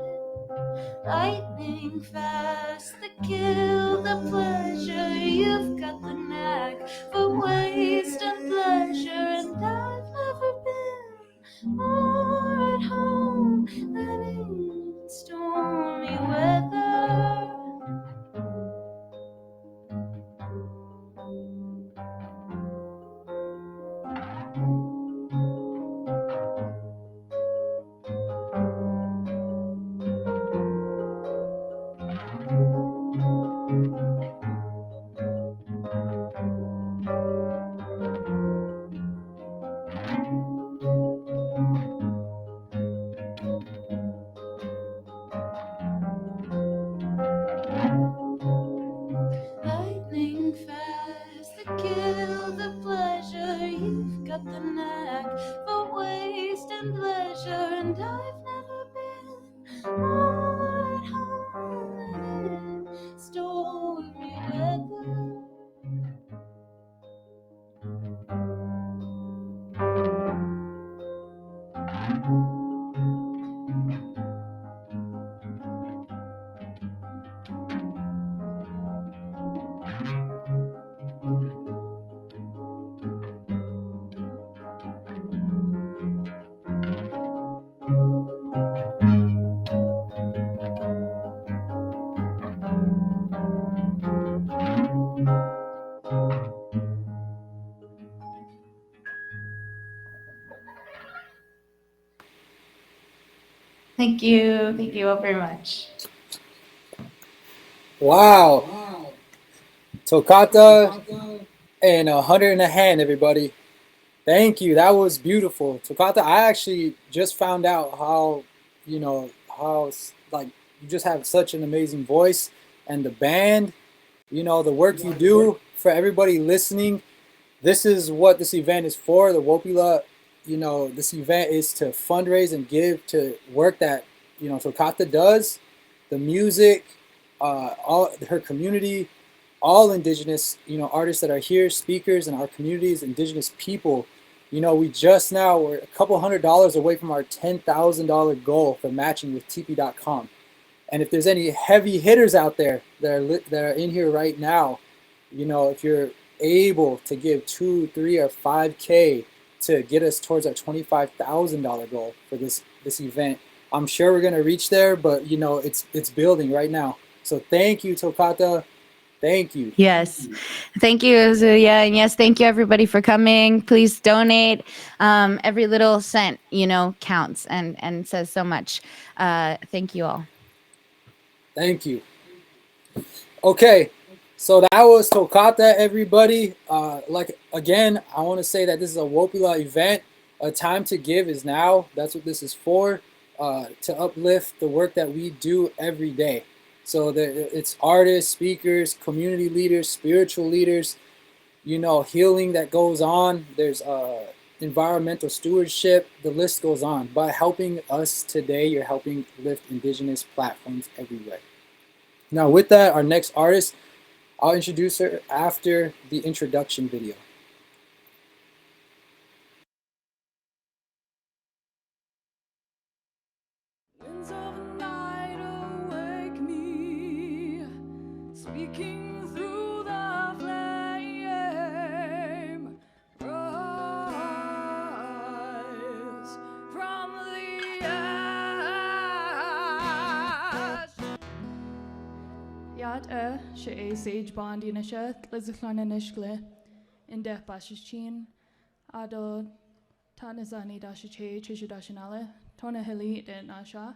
lightning fast to kill the pleasure. You've got the knack for waste and pleasure, and I've never been more at home than in stormy weather. Thank you. Thank you all very much. Wow. Tokata and 100 in a hand, everybody. Thank you. That was beautiful. Tokata, I actually just found out how, how like you just have such an amazing voice, and the band, the work you do for everybody listening. This is what this event is for. The Wopila, this event is to fundraise and give to work that, Tokata does, the music, all her community, all indigenous, artists that are here, speakers in our communities, indigenous people. We just now, we're a couple $100 away from our $10,000 goal for matching with TP.com. And if there's any heavy hitters out there that are in here right now, if you're able to give 2, 3, or 5K to get us towards our $25,000 goal for this event, I'm sure we're gonna reach there. But it's building right now. So thank you, Tokata. Thank you. Yes. Thank you, Zuya. And yes, thank you everybody for coming. Please donate. Every little cent, counts and says so much. Thank you all. Thank you. Okay, so that was Tokata, everybody. Again, I want to say that this is a Wopila event. A time to give is now. That's what this is for, to uplift the work that we do every day. So it's artists, speakers, community leaders, spiritual leaders, healing that goes on. There's environmental stewardship. The list goes on. By helping us today, you're helping lift indigenous platforms everywhere. Now, with that, our next artist, I'll introduce her after the introduction video. Winds of the night awake me, speaking through the flame. Rise from the ash. Yat she sage bond in a shirt, Lizaklan and Ishgle, in death bashichin, Ado Tanizani Dashiche, Chishudashinale, Tona Hili and Asha.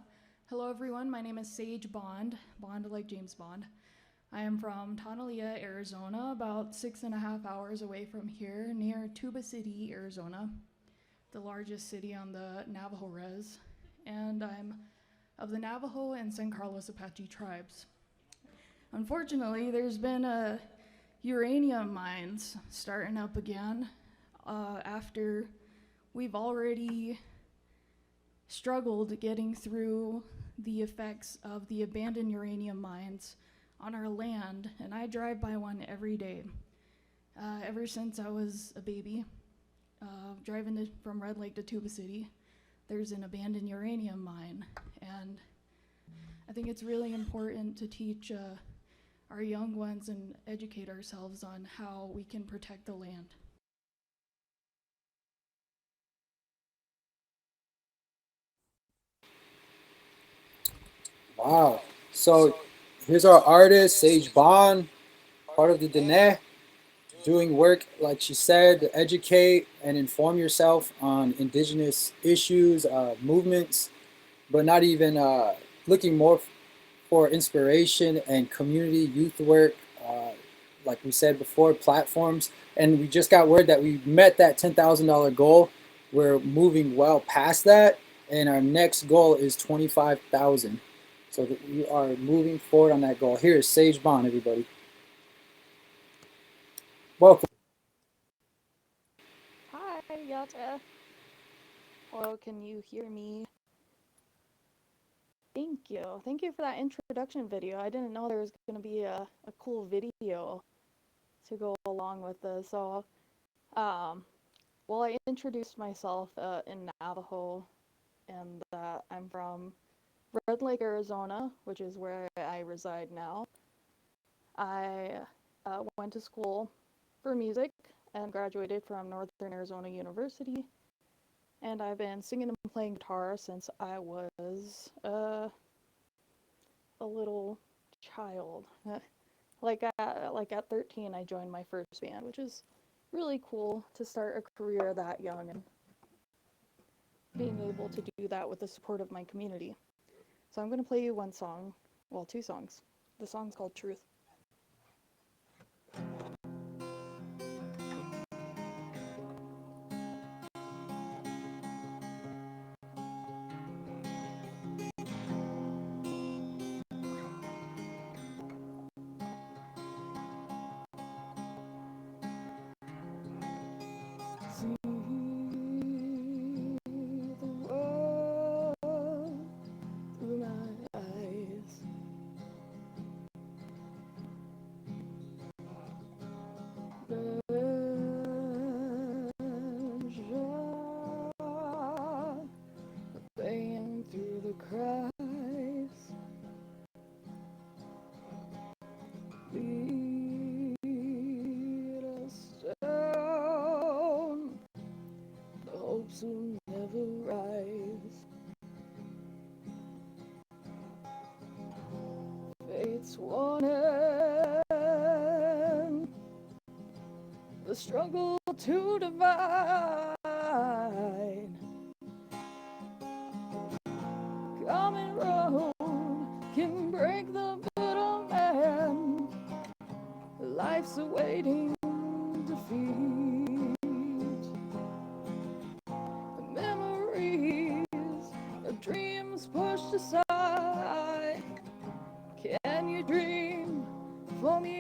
Hello everyone, my name is Sage Bond, Bond like James Bond. I am from Tonalea, Arizona, about 6.5 hours away from here, near Tuba City, Arizona, the largest city on the Navajo Res. And I'm of the Navajo and San Carlos Apache tribes. Unfortunately, there's been uranium mines starting up again after we've already struggled getting through the effects of the abandoned uranium mines on our land, and I drive by one every day. Ever since I was a baby, driving from Red Lake to Tuba City, there's an abandoned uranium mine, and I think it's really important to teach our young ones and educate ourselves on how we can protect the land. Wow. So here's our artist, Sage Bond, part of the Dene, doing work, like she said, to educate and inform yourself on indigenous issues, movements, but not even looking more for inspiration and community youth work, like we said before, platforms. And we just got word that we met that $10,000 goal. We're moving well past that, and our next goal is 25,000. So that we are moving forward on that goal. Here is Sage Bond, everybody. Welcome. Hi, Yata. Hello, can you hear me? Thank you. Thank you for that introduction video. I didn't know there was going to be a cool video to go along with this. So, well, I introduced myself in Navajo, and that I'm from Red Lake, Arizona, which is where I reside now. I went to school for music and graduated from Northern Arizona University. And I've been singing and playing guitar since I was a little child. Like at 13, I joined my first band, which is really cool to start a career that young and being able to do that with the support of my community. So I'm going to play you one song, well, two songs. The song's called Truth. See the world through my eyes. Measure the pain through the cries. Lead us down. The hopes will never rise. Fate's warning. The struggle to divide. Common road can break the bitter man. Life's awaiting defeat. The memories of dreams pushed aside. Can you dream for me?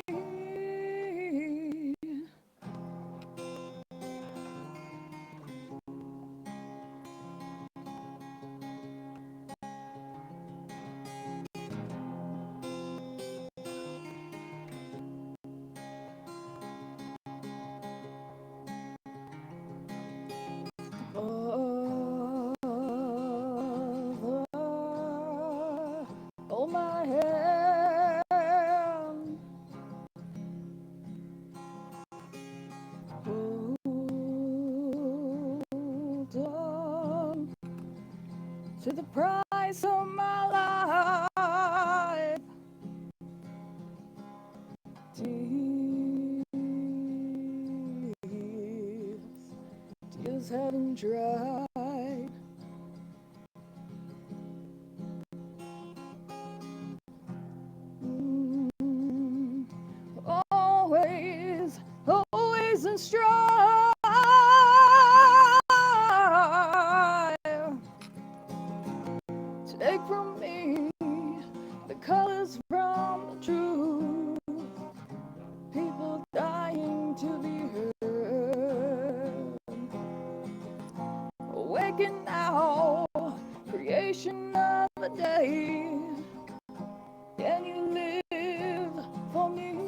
Father, hold my hand. Hold on to the price of my life. Tears haven't dried. Always, always in strive to take from me the colors from the truth. People dying to be heard. Awaken now, creation of the day. Can you live for me?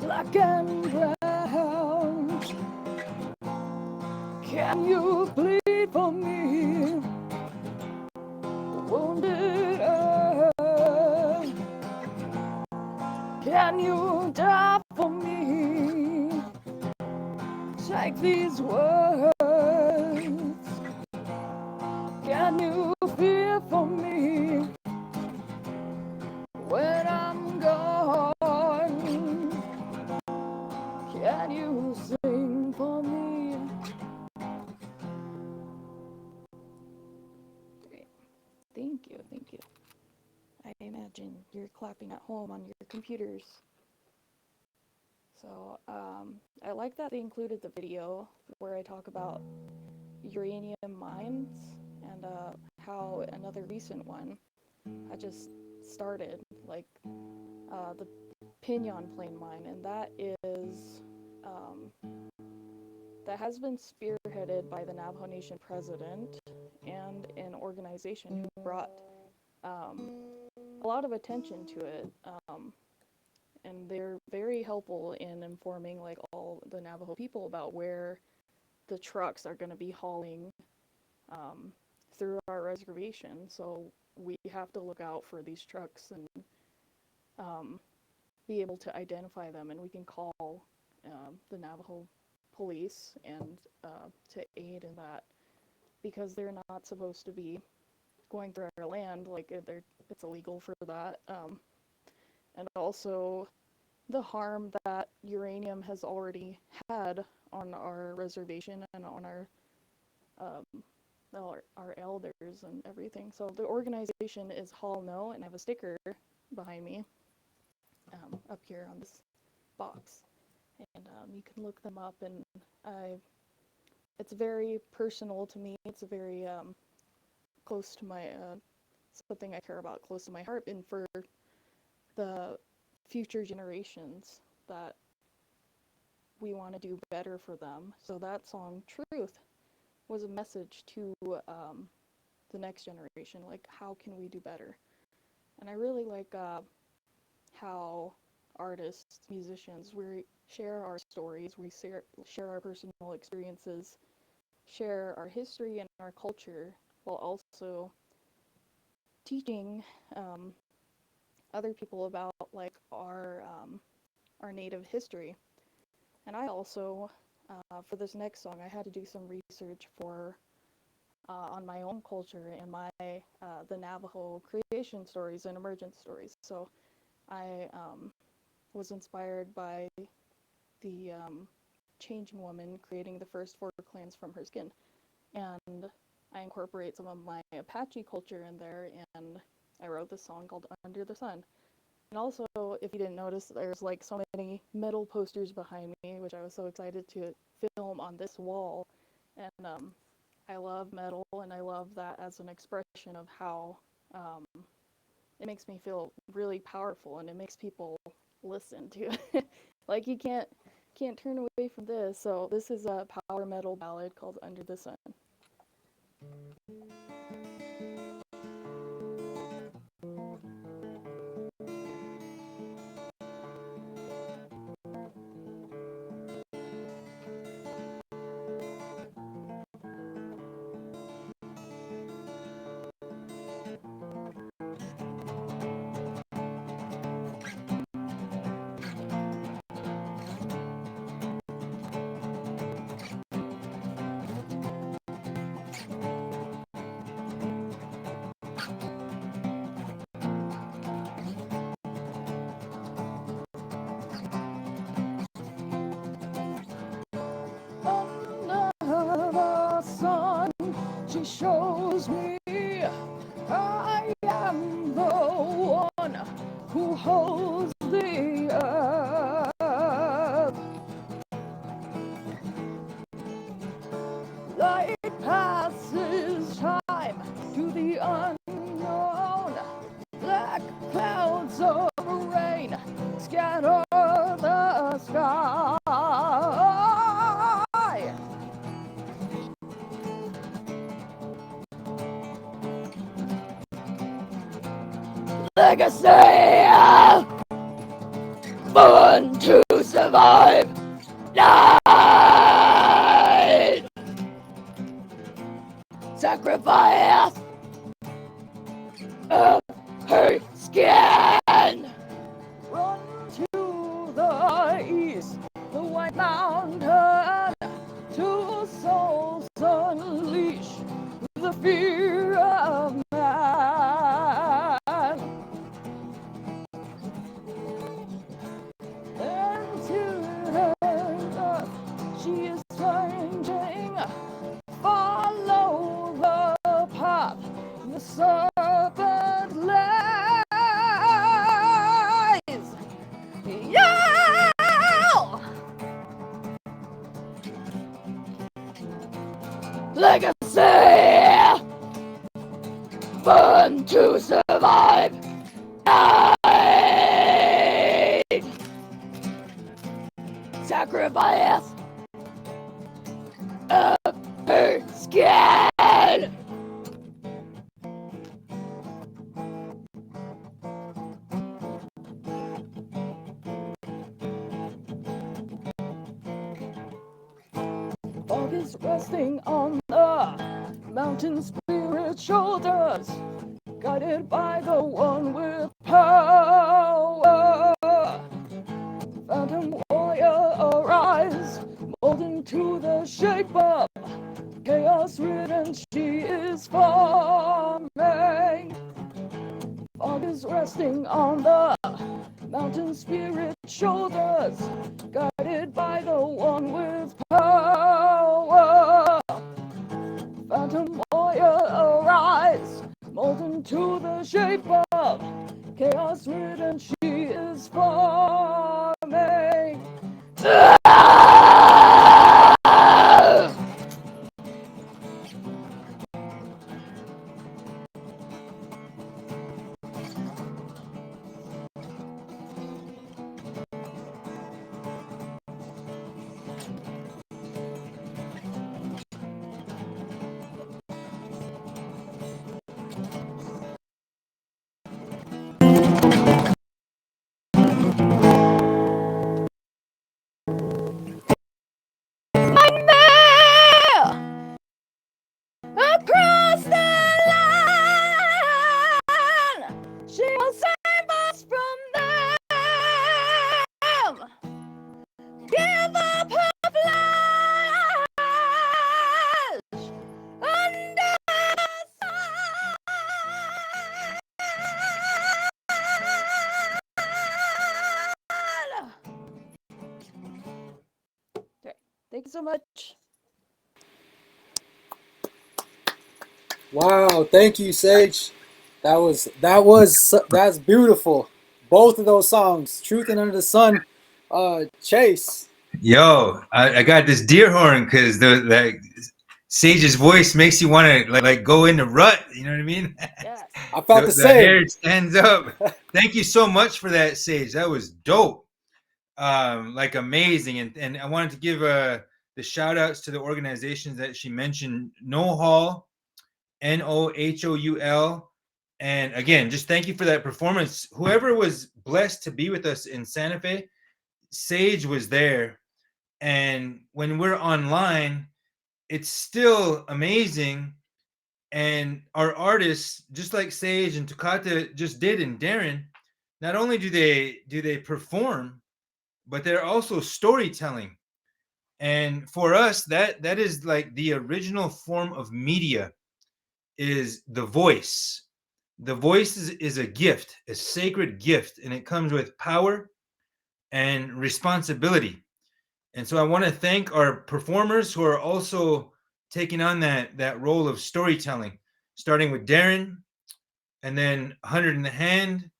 Black and brown, can you plead for me? Wounded earth, can you die for me? Take these words, can you fear for me? When I'm gone, can you sing for me? Great. Thank you, thank you. I imagine you're clapping at home on your computers. So, I like that they included the video where I talk about uranium mines and how another recent one had just started, like the Pinyon Plain mine, and that is that has been spearheaded by the Navajo Nation president and an organization who brought a lot of attention to it, and they're very helpful in informing like all the Navajo people about where the trucks are going to be hauling through our reservation. So we have to look out for these trucks and be able to identify them, and we can call the Navajo police and to aid in that, because they're not supposed to be going through our land, like it's illegal for that. And also the harm that uranium has already had on our reservation and on our elders and everything. So the organization is Hall No, and I have a sticker behind me up here on this box, and you can look them up, and it's very personal to me. It's a very close to my something I care about, close to my heart, and for the future generations that we want to do better for them. So that song, Truth, was a message to the next generation, like how can we do better? And I really like how artists, musicians, we share our stories, we share our personal experiences, share our history and our culture, while also teaching other people about like our native history. And I also, for this next song, I had to do some research for on my own culture and my the Navajo creation stories and emergence stories. So I was inspired by the changing woman creating the first 4 clans from her skin, and I incorporate some of my Apache culture in there, and I wrote this song called Under the Sun. And also, if you didn't notice, there's like so many metal posters behind me, which I was so excited to film on this wall. And I love metal, and I love that as an expression of how it makes me feel really powerful, and it makes people listen to it. Like you can't turn away from this. So this is a power metal ballad called Under the Sun. She shows me I am the one who holds the earth. Light passes time to the unknown. Black clouds of rain scatter the sky. Legacy, born to survive. Night, sacrifice of her skin. Run to the east, the White Mountain, two souls unleash the fear of man. She is changing. Follow the path the serpent lays. Yeah! Legacy! Born to survive! Night! Sacrifice of her skin! Fog is resting on the mountain spirit shoulders, guided by the one with power. Phantom warrior arise, mold into the shape of chaos ridden she is forming. Fog is resting on the mountain spirit shoulders, guided by the one with power. Phantom warrior arise, mold into the shape of chaos ridden she is forming. Across the line, she will save us from them. Give up her flesh under sun. Thank you so much. Wow, thank you, Sage. That's beautiful. Both of those songs, Truth and Under the Sun. Chase. Yo, I got this deer horn because that Sage's voice makes you want to like go in the rut. You know what I mean? Yes. I felt the The same. hair stands up. Thank you so much for that, Sage. That was dope. Like amazing. And I wanted to give the shout outs to the organizations that she mentioned. Nohoul, NOHOUL. And again, just thank you for that performance. Whoever was blessed to be with us in Santa Fe, Sage was there. And when we're online, it's still amazing. And our artists, just like Sage and Tokata just did, and Darren, not only do they perform, but they're also storytelling. And for us, that is like the original form of media, is the voice. The voice is a gift, a sacred gift, and it comes with power and responsibility. And so I want to thank our performers who are also taking on that role of storytelling, starting with Darren, and then 100 in the Hand,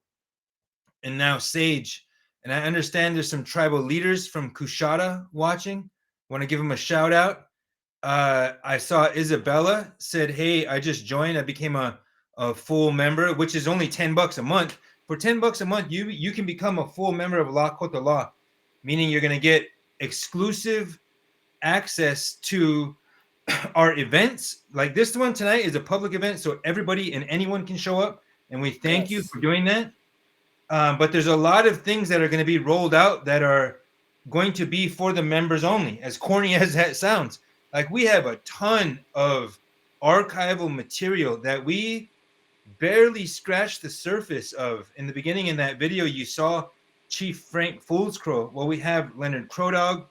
and now Sage. And I understand there's some tribal leaders from Kushada watching. Want to give them a shout out. I saw Isabella said, "Hey, I just joined. I became a full member, which is only $10 a month. For $10 a month, you can become a full member of La Kota Law, meaning you're going to get exclusive access to our events. Like this one tonight is a public event, so everybody and anyone can show up, and we thank you for doing that. But there's a lot of things that are going to be rolled out that are going to be for the members only, as corny as that sounds. Like we have a ton of archival material that we barely scratched the surface of. In the beginning, in that video, you saw Chief Frank Foolscrow. Well, we have Leonard Crodog,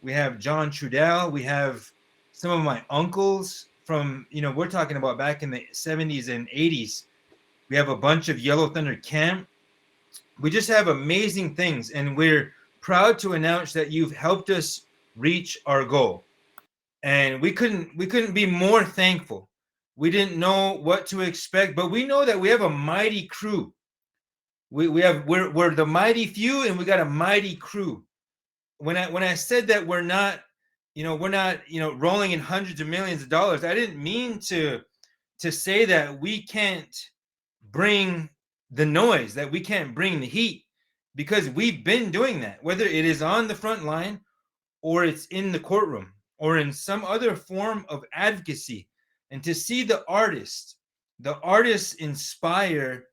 we have John Trudell, we have some of my uncles from, we're talking about back in the 70s and 80s. We have a bunch of Yellow Thunder Camp. We just have amazing things, and we're proud to announce that you've helped us reach our goal. And we couldn't be more thankful. We didn't know what to expect, but we know that we have a mighty crew. We're the mighty few, and we got a mighty crew. When I said that we're not we're not, rolling in hundreds of millions of dollars. I didn't mean to say that we can't bring the noise, that we can't bring the heat, because we've been doing that, whether it is on the front line or it's in the courtroom or in some other form of advocacy. And to see the artists inspire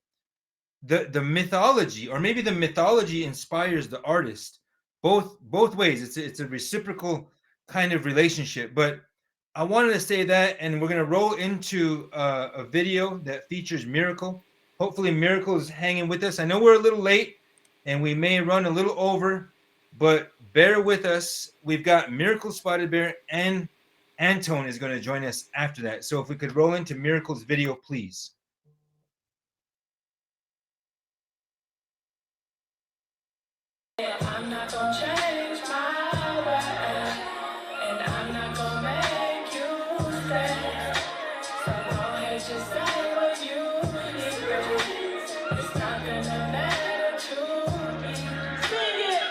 the mythology, or maybe the mythology inspires the artist. Both ways. It's a reciprocal kind of relationship. But I wanted to say that, and we're going to roll into a video that features Miracle. Hopefully Miracle is hanging with us. I know we're a little late and we may run a little over, but bear with us. We've got Miracle Spotted Bear, and Anton is going to join us after that. So if we could roll into Miracle's video, please. I'm not gonna change my way, and I'm not gonna make you stay. So go ahead, just say what you need, baby. It's not gonna matter to me. Sing it.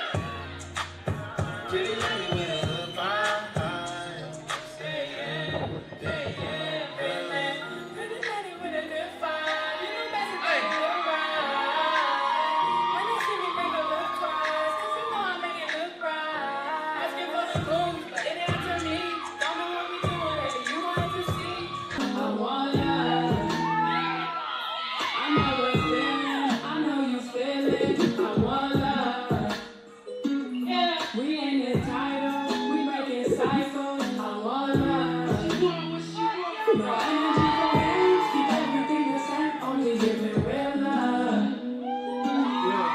Pretty lady with a fine. Say yeah, say yeah, baby. Pretty lady with a good vibe. You know best to take it right. When they see me, make a look twice, 'cause you know I make it look right. Asking for the room, but it ain't to me. Don't know what we doing, baby. You want to see. I want ya. I know what's feeling. I know you feel it. I want love. Yeah, we ain't entitled. We breaking cycles. I want love. No energy for games. Keep everything the same. Only giving real love. Yeah.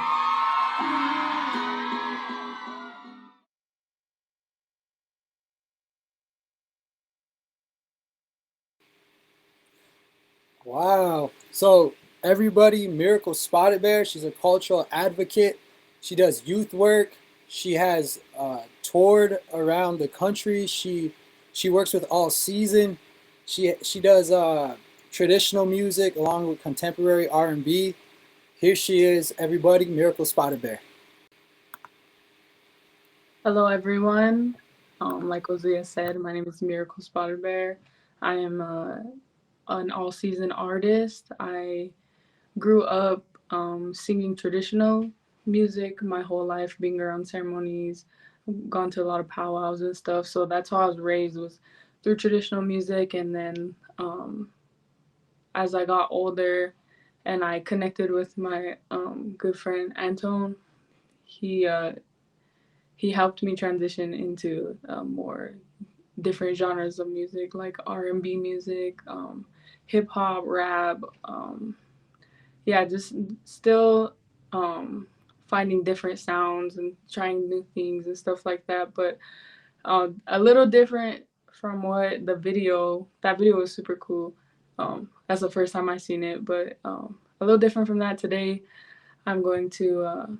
Wow. So everybody, Miracle Spotted Bear, she's a cultural advocate. She does youth work. She has toured around the country. She works with All Season. She does traditional music along with contemporary R&B. Here she is, everybody, Miracle Spotted Bear. Hello, everyone. Like Ozia said, my name is Miracle Spotted Bear. I am an all-season artist. I grew up singing traditional music my whole life, being around ceremonies, gone to a lot of powwows and stuff. So that's how I was raised, was through traditional music. And then as I got older and I connected with my good friend Anton, he helped me transition into more different genres of music, like R&B music, hip hop, rap. Yeah, just still finding different sounds and trying new things and stuff like that. But a little different from what that video was super cool. That's the first time I seen it, but a little different from that. Today I'm going to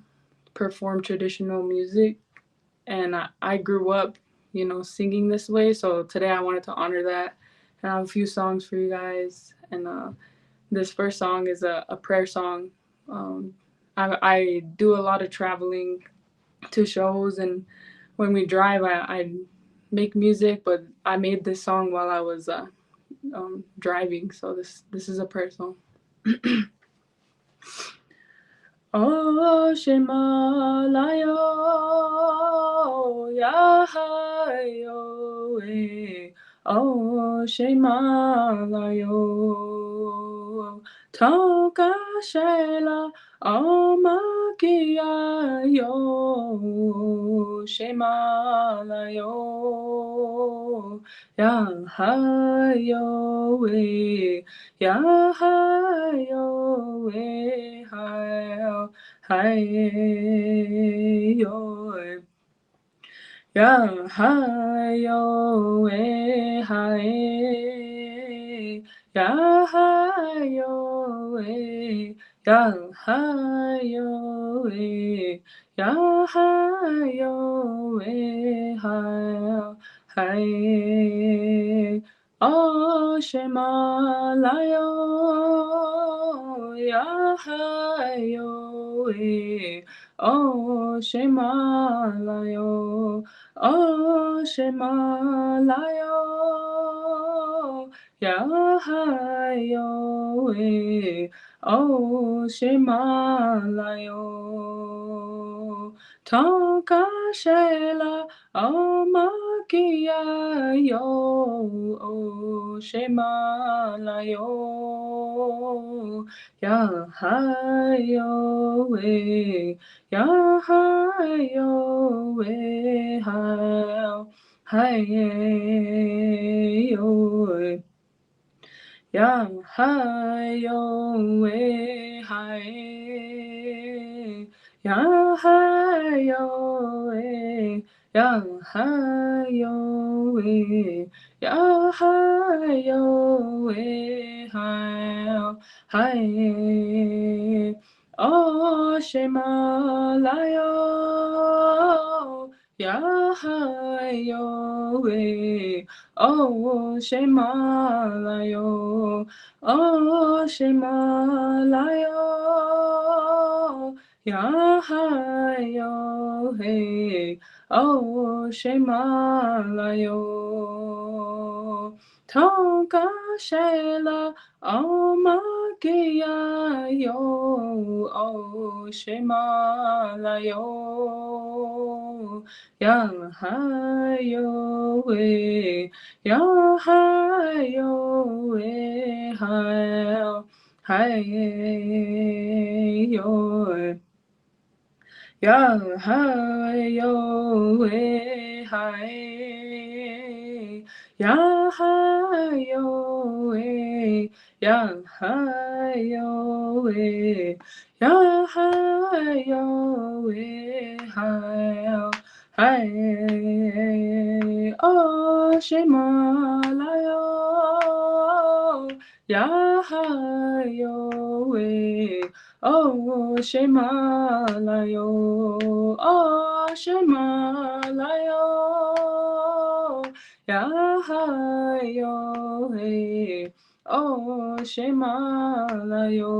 perform traditional music, and I grew up, singing this way. So today I wanted to honor that, and I have a few songs for you guys. And this first song is a prayer song. I do a lot of traveling to shows, and when we drive, I make music, but I made this song while I was driving. So this is a prayer song. Oh Shemalayo Yahayo Oh Shemalayo Toka Shela Amakiyayo Shemalayo Yahayo Yahayo Hayo Hayo Yahayo Hayo Yahayo Yahayo Yahayo Hayo Oh Shemalayo Yahayo Oh Shemalayo Oh Shemalayo, Yahayo, oh Shemalayo, Tonka Shela, oh Makia, yo, oh Shemalayo, Yahayo, Yahayo, Hayo, Ya Hayo, Haye, Ya Hayo, Ya Hayo, Ya Hayo, Haye, Oh Shemalayo, Yahayo, oh Shemalayo, oh Shemalayo, Yahayo, oh Shemalayo, Tonka Shela, oh Magia, yo, oh Shemalayo, Yahayo, Yahayo, Hayo, Yahayo, Haye, Yahayo, Yahayo, Yahayo, Haye, oh Shemalayo, Yahayo, oh Shemalayo, oh Shemalayo, Yahayo, oh Shemalayo,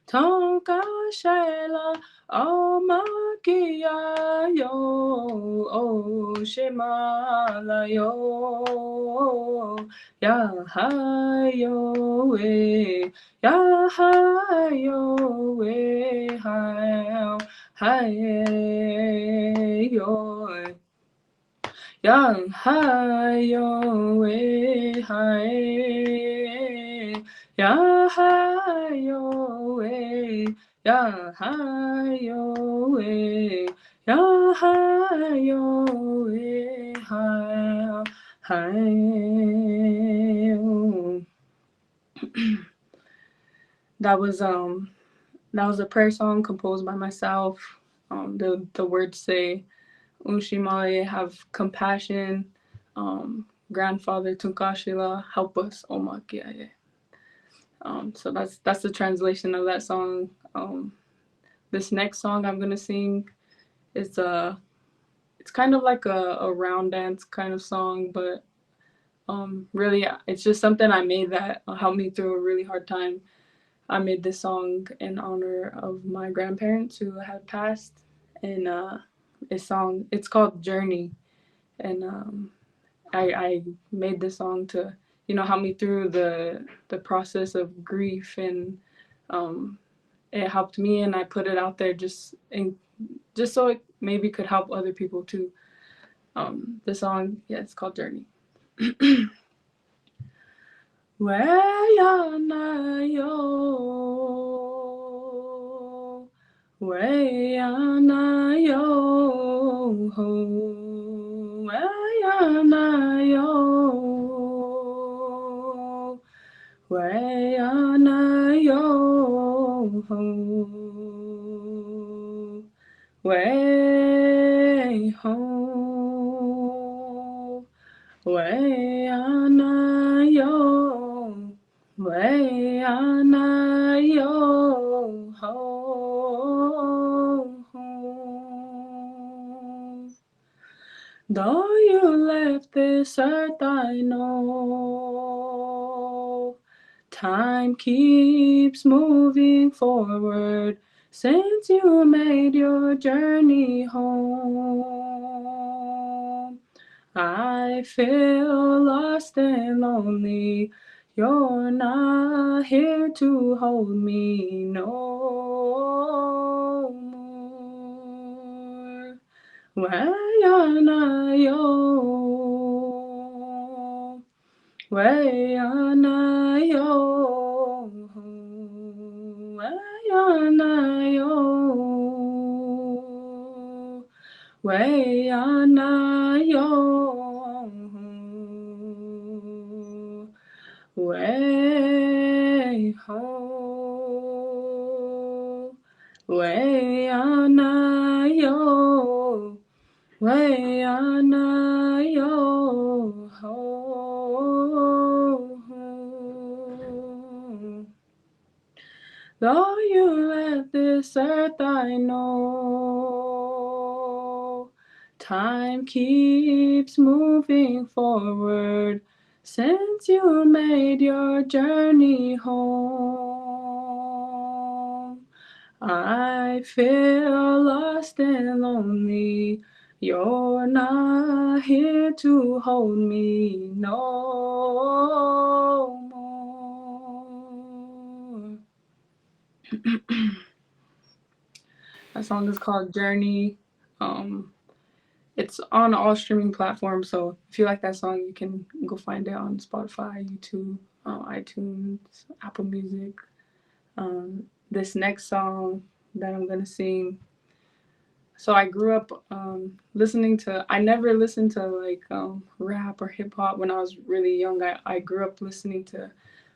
Tonka Shela, oh Magia, yo, oh Shemalayo, Yahayo, Yahayo, Hayo, Yahayo, Haye, Yahayo, Yahayo, Yahayo, Hayo. That was a prayer song composed by myself. The words say, Unshimaye, have compassion. Grandfather Tunkashila, help us, Omakiaye. So that's the translation of that song. This next song I'm gonna sing is it's kind of like a round dance kind of song, but really it's just something I made that helped me through a really hard time. I made this song in honor of my grandparents who had passed, and it's called Journey, and I made this song to help me through the process of grief, and it helped me, and I put it out there just so it maybe could help other people too. The song, it's called Journey. Weyanayo, weyanayo, weyanayo, weyanayo, way home, weyanayo, weyanayo, home. Though you left this earth, I know time keeps moving forward. since you made your journey home. I feel lost and lonely. You're not here to hold me no more. Wayanayo, wayanayo, wayanayo, wayanayo, way ho, wayanayo, wayanayo, ho. Though you left this earth, I know time keeps moving forward since you made your journey home. I feel lost and lonely. You're not here to hold me no more. That song is called Journey. It's on all streaming platforms, so if you like that song, you can go find it on Spotify, YouTube, iTunes, Apple Music. This next song that I'm gonna sing. So I grew up listening to. I never listened to like rap or hip hop when I was really young. I grew up listening to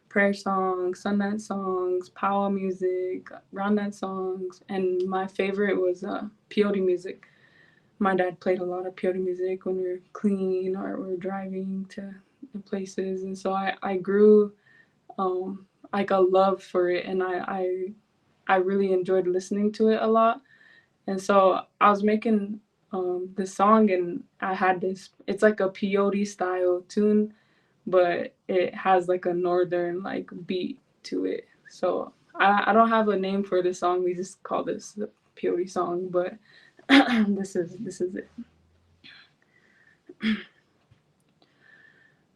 prayer songs, Sundance songs, power music, Roundance songs, and my favorite was peyote music. My dad played a lot of peyote music when we were cleaning or we were driving to places, and so I grew like a love for it, and I really enjoyed listening to it a lot. And so I was making this song, and I had this. It's like a peyote style tune, but it has like a northern like beat to it. So I don't have a name for this song. We just call this the peyote song, but this is it.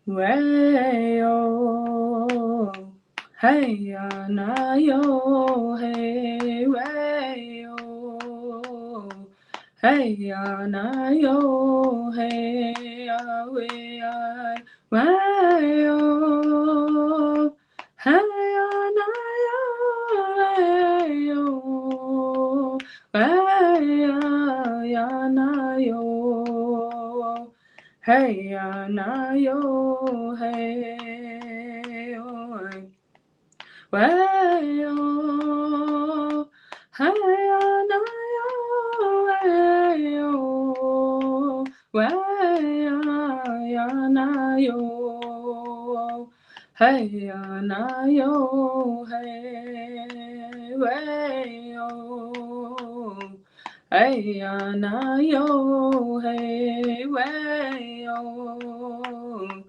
Way-oh, hey-ya-na-yo, hey, way-oh, hey-ya-na-yo, hey-ya-way-ya, way-oh, hey-ya-na-yo, hey-oh, way-ya-ya-na-yo. Hey, na yo, hey, oh, way, oh, hey, na yo, hey, oh, way, ya, na yo, hey, na yo, hey, way, oh. Hey, na yo, hey, way, oh.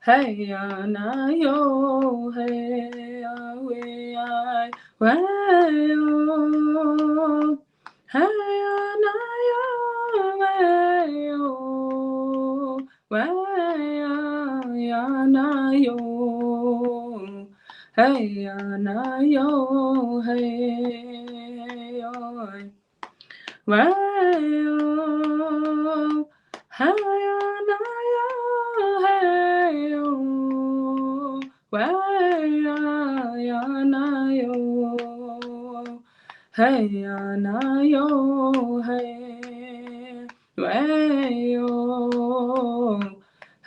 Hey, na yo, hey, way, way, oh. Hey, na yo, way, oh. Way, na yo. Hey, na yo, hey, oh. Way-oh, hey-ya-na-yo, hey-oh, way-ya-ya-na-yo, hey-ya-na-yo, hey, way-oh,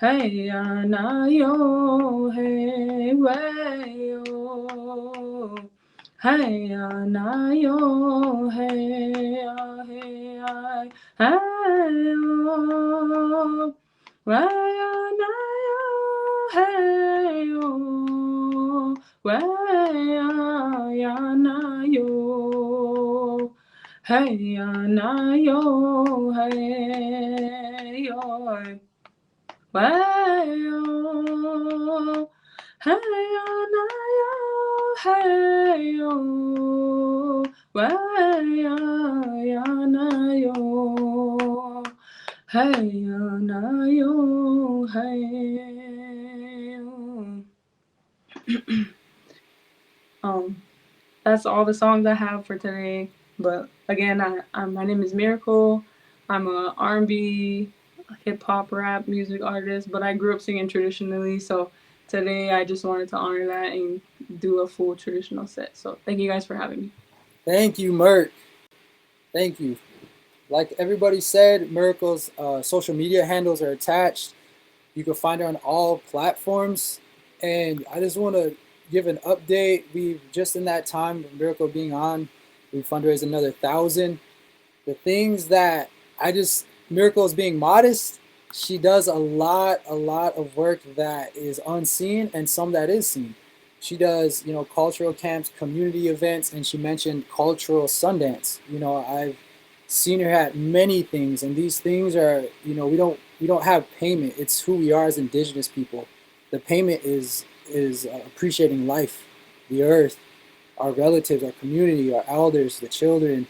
hey-ya-na-yo, hey, way-oh. Hey, na yo, hey, hey, hey, oh, way, na yo, hey, oh, way, na yo, hey, na yo, hey, oh, way, oh. Hey, na yo, hey, oh, Wayanayo, hayanayo, hayo. That's all the songs I have for today. But again, my name is Miracle. I'm a R&B, hip hop, rap music artist, but I grew up singing traditionally. So today I just wanted to honor that and do a full traditional set. So thank you guys for having me. Thank you, Merc. Thank you. Like everybody said, Miracle's social media handles are attached. You can find her on all platforms. And I just want to give an update. We just in that time of Miracle being on, we fundraised another 1,000. The things that Miracle is being modest. She does a lot of work that is unseen and some that is seen. She does, cultural camps, community events, and she mentioned cultural Sundance. I've seen her at many things, and these things are, we don't have payment. It's who we are as Indigenous people. The payment is appreciating life, the earth, our relatives, our community, our elders, the children,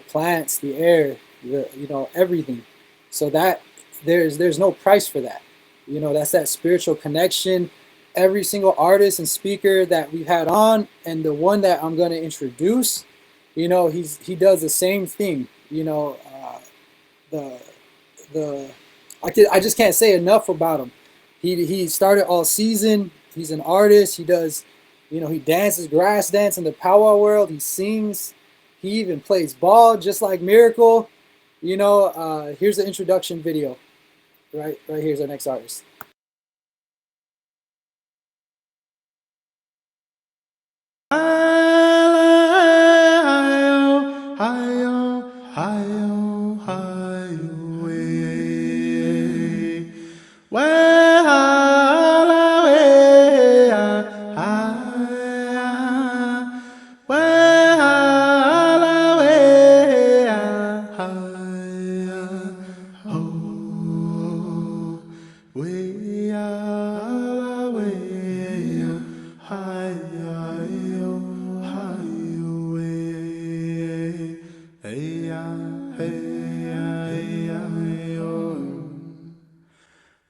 plants, the air, everything. So that there's no price for that. That's that spiritual connection. Every single artist and speaker that we've had on, and the one that I'm going to introduce, he does the same thing. I just can't say enough about him. He started all season. He's an artist. He does, he dances grass dance in the powwow world. He sings. He even plays ball just like Miracle. Here's the introduction video. Right here's our next artist.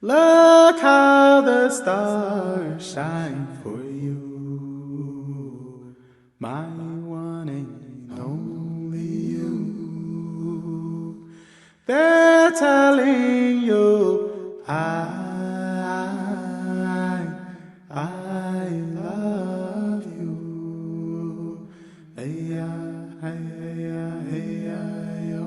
Look how the stars shine for you, my one and only you. They're telling you I love you. Hey-ya, hey-ya, hey-ya, yo.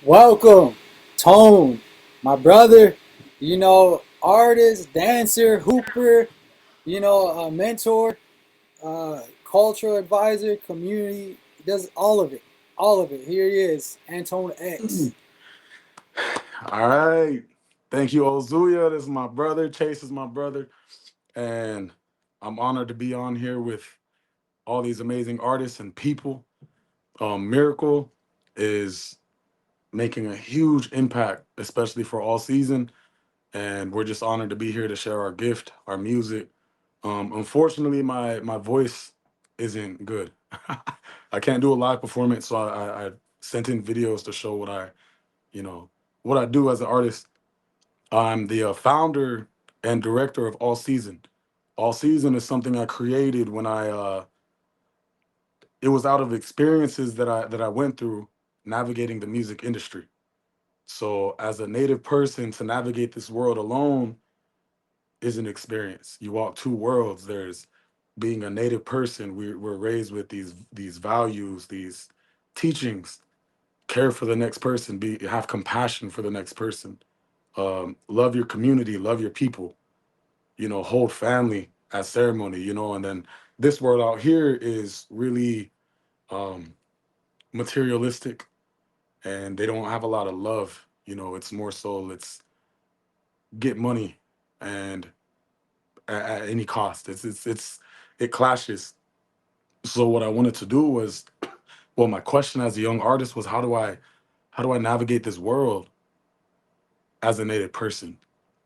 Welcome, Tone, my brother, artist, dancer, hooper, a mentor, cultural advisor, community, does all of it. Here he is, Anton X. All right. Thank you, Ozuya. This is my brother. Chase is my brother. And I'm honored to be on here with all these amazing artists and people. Miracle is making a huge impact, especially for all season. And we're just honored to be here to share our gift, our music. Unfortunately, my voice isn't good. I can't do a live performance, so I sent in videos to show what I do as an artist. I'm the founder and director of All Season. All Season is something I created when it was out of experiences that I went through navigating the music industry. So as a native person, to navigate this world alone is an experience. You walk two worlds. There's being a native person. We're raised with these values, these teachings. Care for the next person. Have compassion for the next person. Love your community. Love your people. Hold family as ceremony. And then this world out here is really materialistic, and they don't have a lot of love. It's more so let's get money and at any cost. It clashes. So what I wanted to do was, well, my question as a young artist was, how do I navigate this world as a native person?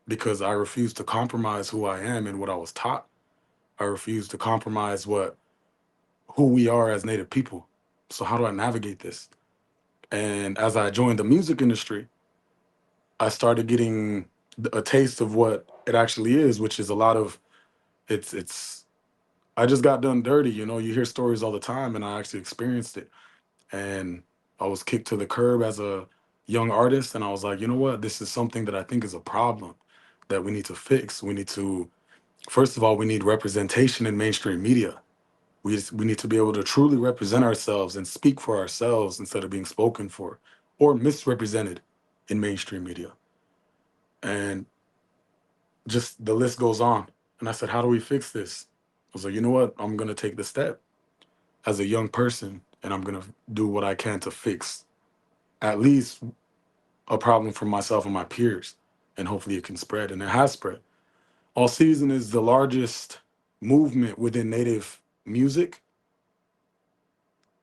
because I refuse to compromise who I am and what I was taught. I refuse to compromise who we are as Native people. So how do I navigate this? And as I joined the music industry, I started getting a taste of what it actually is, which is a lot of it's I just got done dirty, you know, you hear stories all the time and I actually experienced it. And I was kicked to the curb as a young artist and I was like, you know what, this is something that I think is a problem that we need to fix. We need to, first of all, we need representation in mainstream media. We need to be able to truly represent ourselves and speak for ourselves instead of being spoken for or misrepresented in mainstream media. And just the list goes on. And I said, how do we fix this? I was like, you know what? I'm going to take the step as a young person and I'm going to do what I can to fix at least a problem for myself and my peers. And hopefully it can spread. And it has spread. All Season is the largest movement within Native music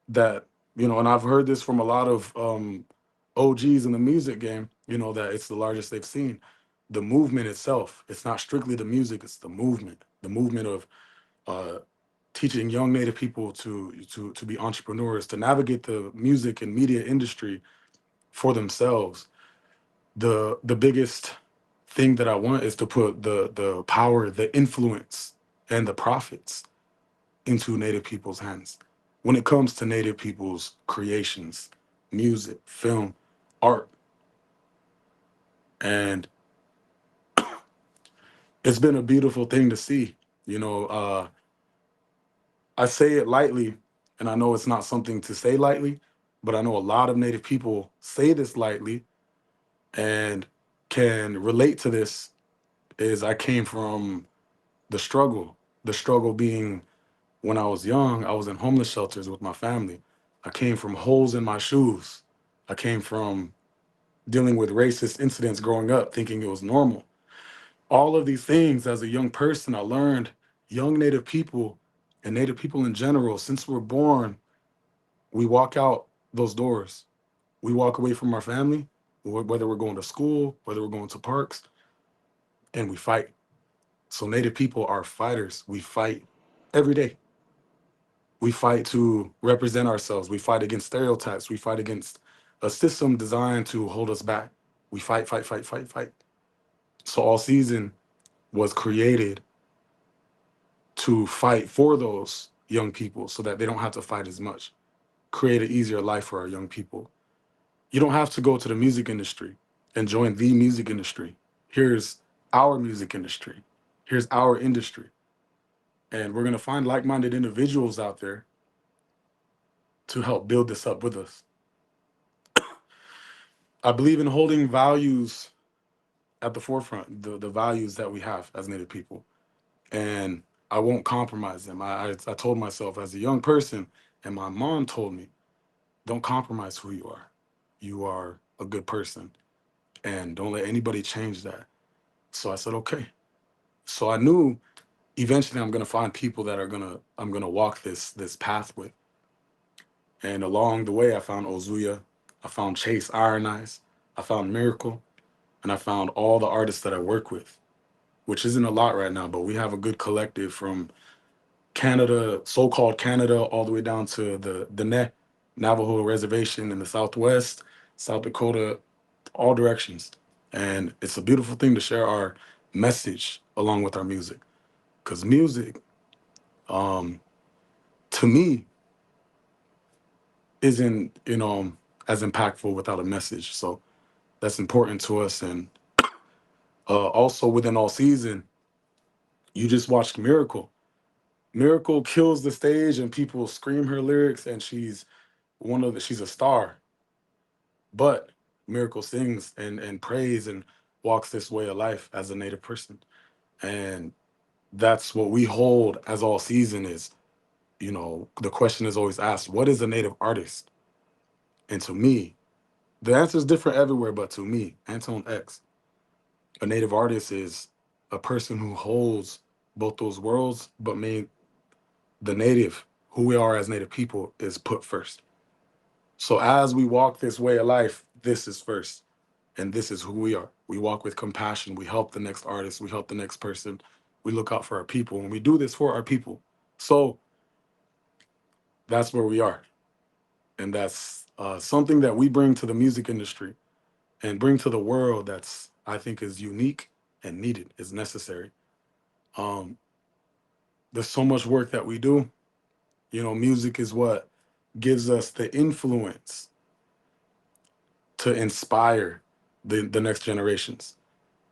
that, you know, and I've heard this from a lot of OGs in the music game, you know, that it's the largest they've seen. The movement itself, it's not strictly the music, it's the movement of uh, teaching young Native people to be entrepreneurs, to navigate the music and media industry for themselves. The biggest thing that I want is to put the power, the influence, and the profits into Native people's hands. When it comes to Native people's creations, music, film, art, and it's been a beautiful thing to see. You know, I say it lightly, and I know it's not something to say lightly, but I know a lot of Native people say this lightly and can relate to this. Is I came from the struggle being when I was young, I was in homeless shelters with my family. I came from holes in my shoes. I came from dealing with racist incidents growing up, thinking it was normal. All of these things as a young person, I learned young Native people and Native people in general, since we're born, we walk out those doors. We walk away from our family, whether we're going to school, whether we're going to parks, and we fight. So Native people are fighters. We fight every day. We fight to represent ourselves. We fight against stereotypes. We fight against a system designed to hold us back. We fight, fight, fight, fight, fight. So All Season was created to fight for those young people so that they don't have to fight as much, create an easier life for our young people. You don't have to go to the music industry and join the music industry. Here's our music industry. Here's our industry. And we're going to find like-minded individuals out there to help build this up with us. I believe in holding values at the forefront, the values that we have as Native people. And I won't compromise them. I told myself as a young person, and my mom told me, don't compromise who you are. You are a good person, and don't let anybody change that. So I said, okay. So I knew eventually I'm gonna find people that I'm gonna walk this path with. And along the way, I found Ozuya, I found Chase Iron Eyes, I found Miracle, and I found all the artists that I work with, which isn't a lot right now, but we have a good collective from Canada, so-called Canada, all the way down to the Dene Navajo Reservation in the Southwest, South Dakota, all directions. And it's a beautiful thing to share our message along with our music. Because music, to me, isn't, as impactful without a message. So that's important to us. And also within All Season, you just watched Miracle. Miracle kills the stage and people scream her lyrics and she's a star. But Miracle sings and prays and walks this way of life as a Native person. And that's what we hold as All Season is, the question is always asked, what is a Native artist? And to me, the answer is different everywhere, but to me, Anton X, a Native artist is a person who holds both those worlds, but made the Native, who we are as Native people, is put first. So as we walk this way of life, this is first, and this is who we are. We walk with compassion. We help the next artist. We help the next person. We look out for our people, and we do this for our people. So that's where we are. And that's something that we bring to the music industry and bring to the world that's, I think, is unique and needed, is necessary. There's so much work that we do. You know, music is what gives us the influence to inspire the next generations.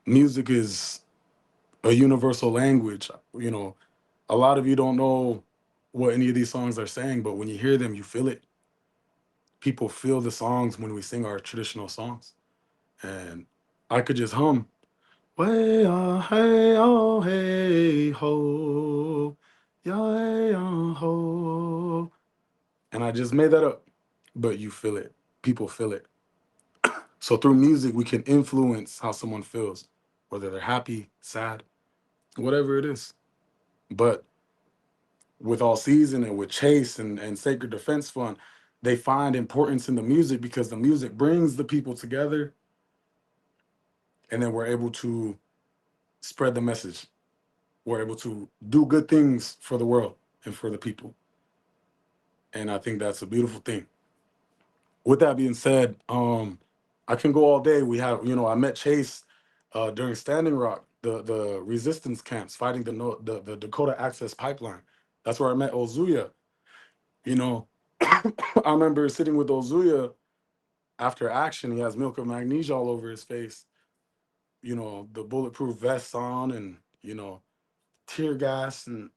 Music is a universal language. You know, a lot of you don't know what any of these songs are saying, but when you hear them, you feel it. People feel the songs when we sing our traditional songs. And I could just hum, way hey oh hey ho, yeah hey ho, and I just made that up, but you feel it. People feel it. So through music, we can influence how someone feels, whether they're happy, sad, whatever it is. But with All Season and with Chase and Sacred Defense Fund, they find importance in the music because the music brings the people together, and then we're able to spread the message. We're able to do good things for the world and for the people. And I think that's a beautiful thing. With that being said, I can go all day. We have, you know, I met Chase during Standing Rock, the resistance camps fighting the Dakota Access Pipeline. That's where I met Ozuya. You know, I remember sitting with Ozuya after action. He has milk of magnesia all over his face. You know, the bulletproof vests on, and, you know, tear gas and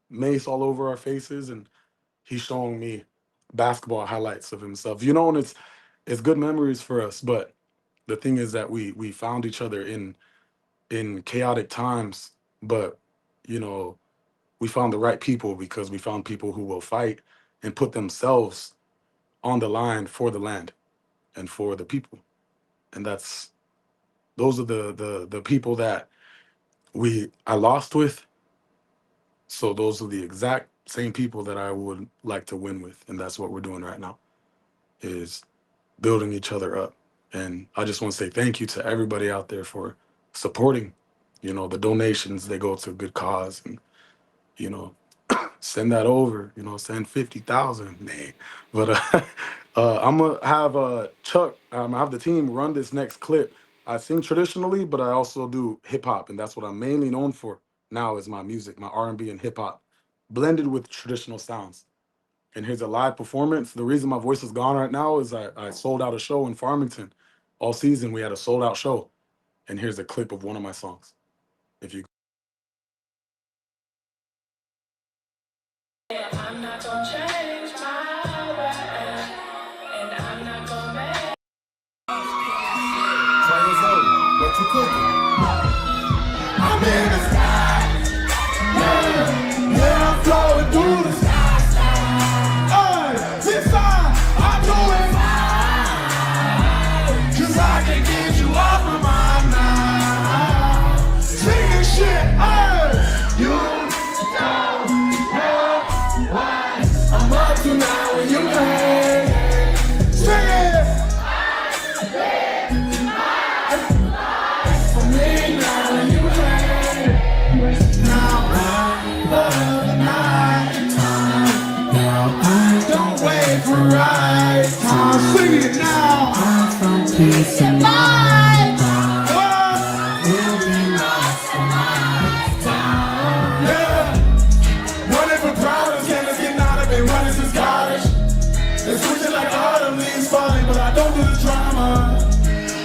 mace all over our faces. And he's showing me basketball highlights of himself. You know, and it's good memories for us. But the thing is that we found each other in chaotic times. But, you know, we found the right people because we found people who will fight and put themselves on the line for the land and for the people. And those are the people that I lost with. So those are the exact same people that I would like to win with. And that's what we're doing right now, is building each other up. And I just want to say thank you to everybody out there for supporting. You know, the donations, they go to a good cause. And, you know, send that over, you know, send 50,000. Nah. But I'm going to have Chuck, have the team run this next clip. I sing traditionally, but I also do hip hop. And that's what I'm mainly known for now, is my music, my R&B and hip hop blended with traditional sounds. And here's a live performance. The reason my voice is gone right now is I sold out a show in Farmington. All season, we had a sold out show. And here's a clip of one of my songs. If you I'm not gonna change my way, and I'm not gonna make. What you cooking? I'm in the sky. Yeah, I'm flowing through the sky. Hey, this time I'm doing fine. 'Cause I can get you off my mind now. Singing shit, hey, you don't know why I'm up to now when you play. Sing it. For me now when you play. Now I love the night time. Now I don't wait for right time. Sing it now. I'm from peace and mind. We'll be lost for lifetime. Yeah. Running from problems, can't let's get out of it. Running since college. It's switching like autumn leaves falling, but I don't do the drama.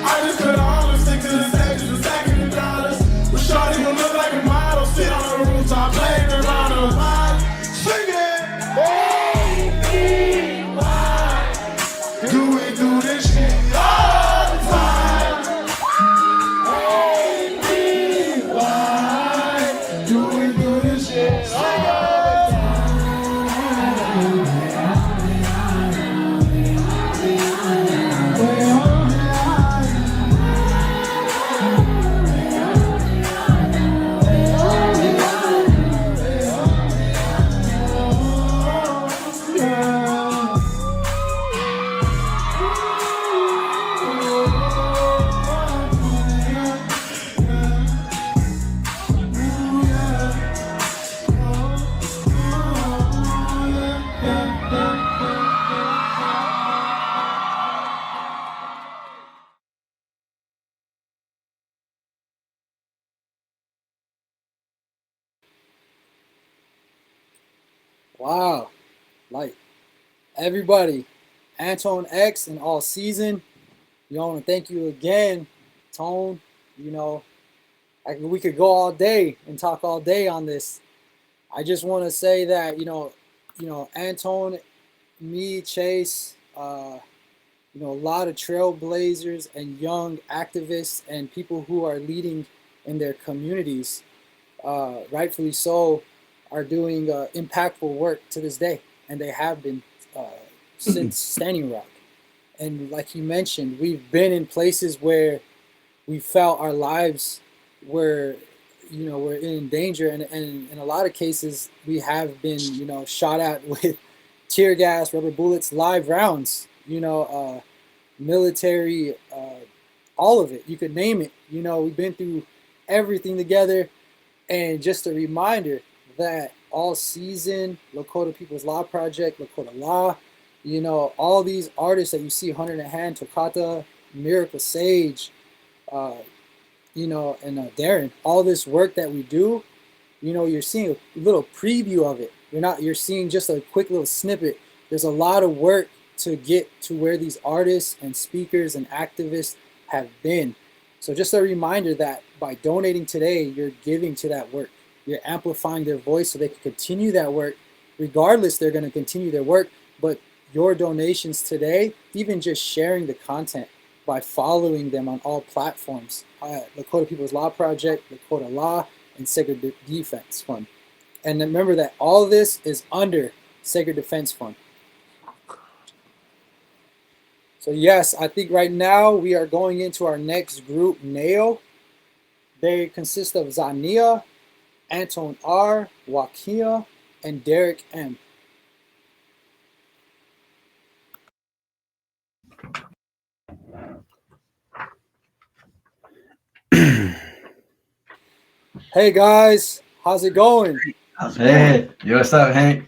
I just cut all and stick to the stages and stacking the dollars. But shorty gon' look like a model, sit on the rooftop, playing the Ronald. Sing it! Baby, why do we do this shit all the time? Baby, why do we do this shit all the time? Wow. Like everybody, Anton X and All Season, I want to thank you again, Tone. We could go all day and talk all day on this. I just want to say that, Anton, me, Chase, a lot of trailblazers and young activists and people who are leading in their communities, rightfully so, are doing impactful work to this day. And they have been since Standing Rock. And like you mentioned, we've been in places where we felt our lives were in danger. And in a lot of cases, we have been, shot at with tear gas, rubber bullets, live rounds, military, all of it. You could name it. We've been through everything together. And just a reminder that All Season, Lakota People's Law Project, Lakota Law, all these artists that you see, Hunter in a Hand, Tokata, Miracle Sage, and Darren, all this work that we do, you're seeing a little preview of it. You're seeing just a quick little snippet. There's a lot of work to get to where these artists and speakers and activists have been. So just a reminder that by donating today, you're giving to that work. You're amplifying their voice so they can continue that work. Regardless, they're going to continue their work. But your donations today, even just sharing the content by following them on all platforms, Lakota People's Law Project, Lakota Law, and Sacred Defense Fund. And remember that all of this is under Sacred Defense Fund. So yes, I think right now we are going into our next group, NAO. They consist of Zania, Anton R, Wakia, and Derek M. Hey guys, how's it going? Hey, yo, what's up, Hank?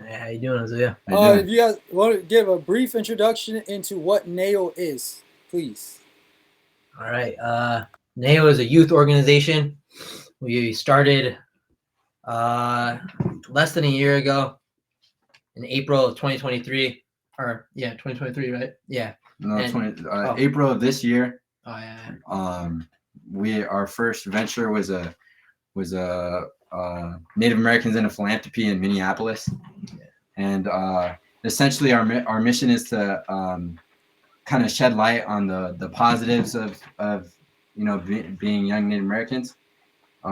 Hey, how you doing, Isaiah? If you guys want to give a brief introduction into what NAO is, please. All right. NAO is a youth organization. We started less than a year ago in April of 2023. 2023, right? Yeah. No, April of this year. Oh yeah. Our first venture was a Native Americans in a Philanthropy in Minneapolis, and essentially our mission is to kind of shed light on the positives of being young Native Americans. We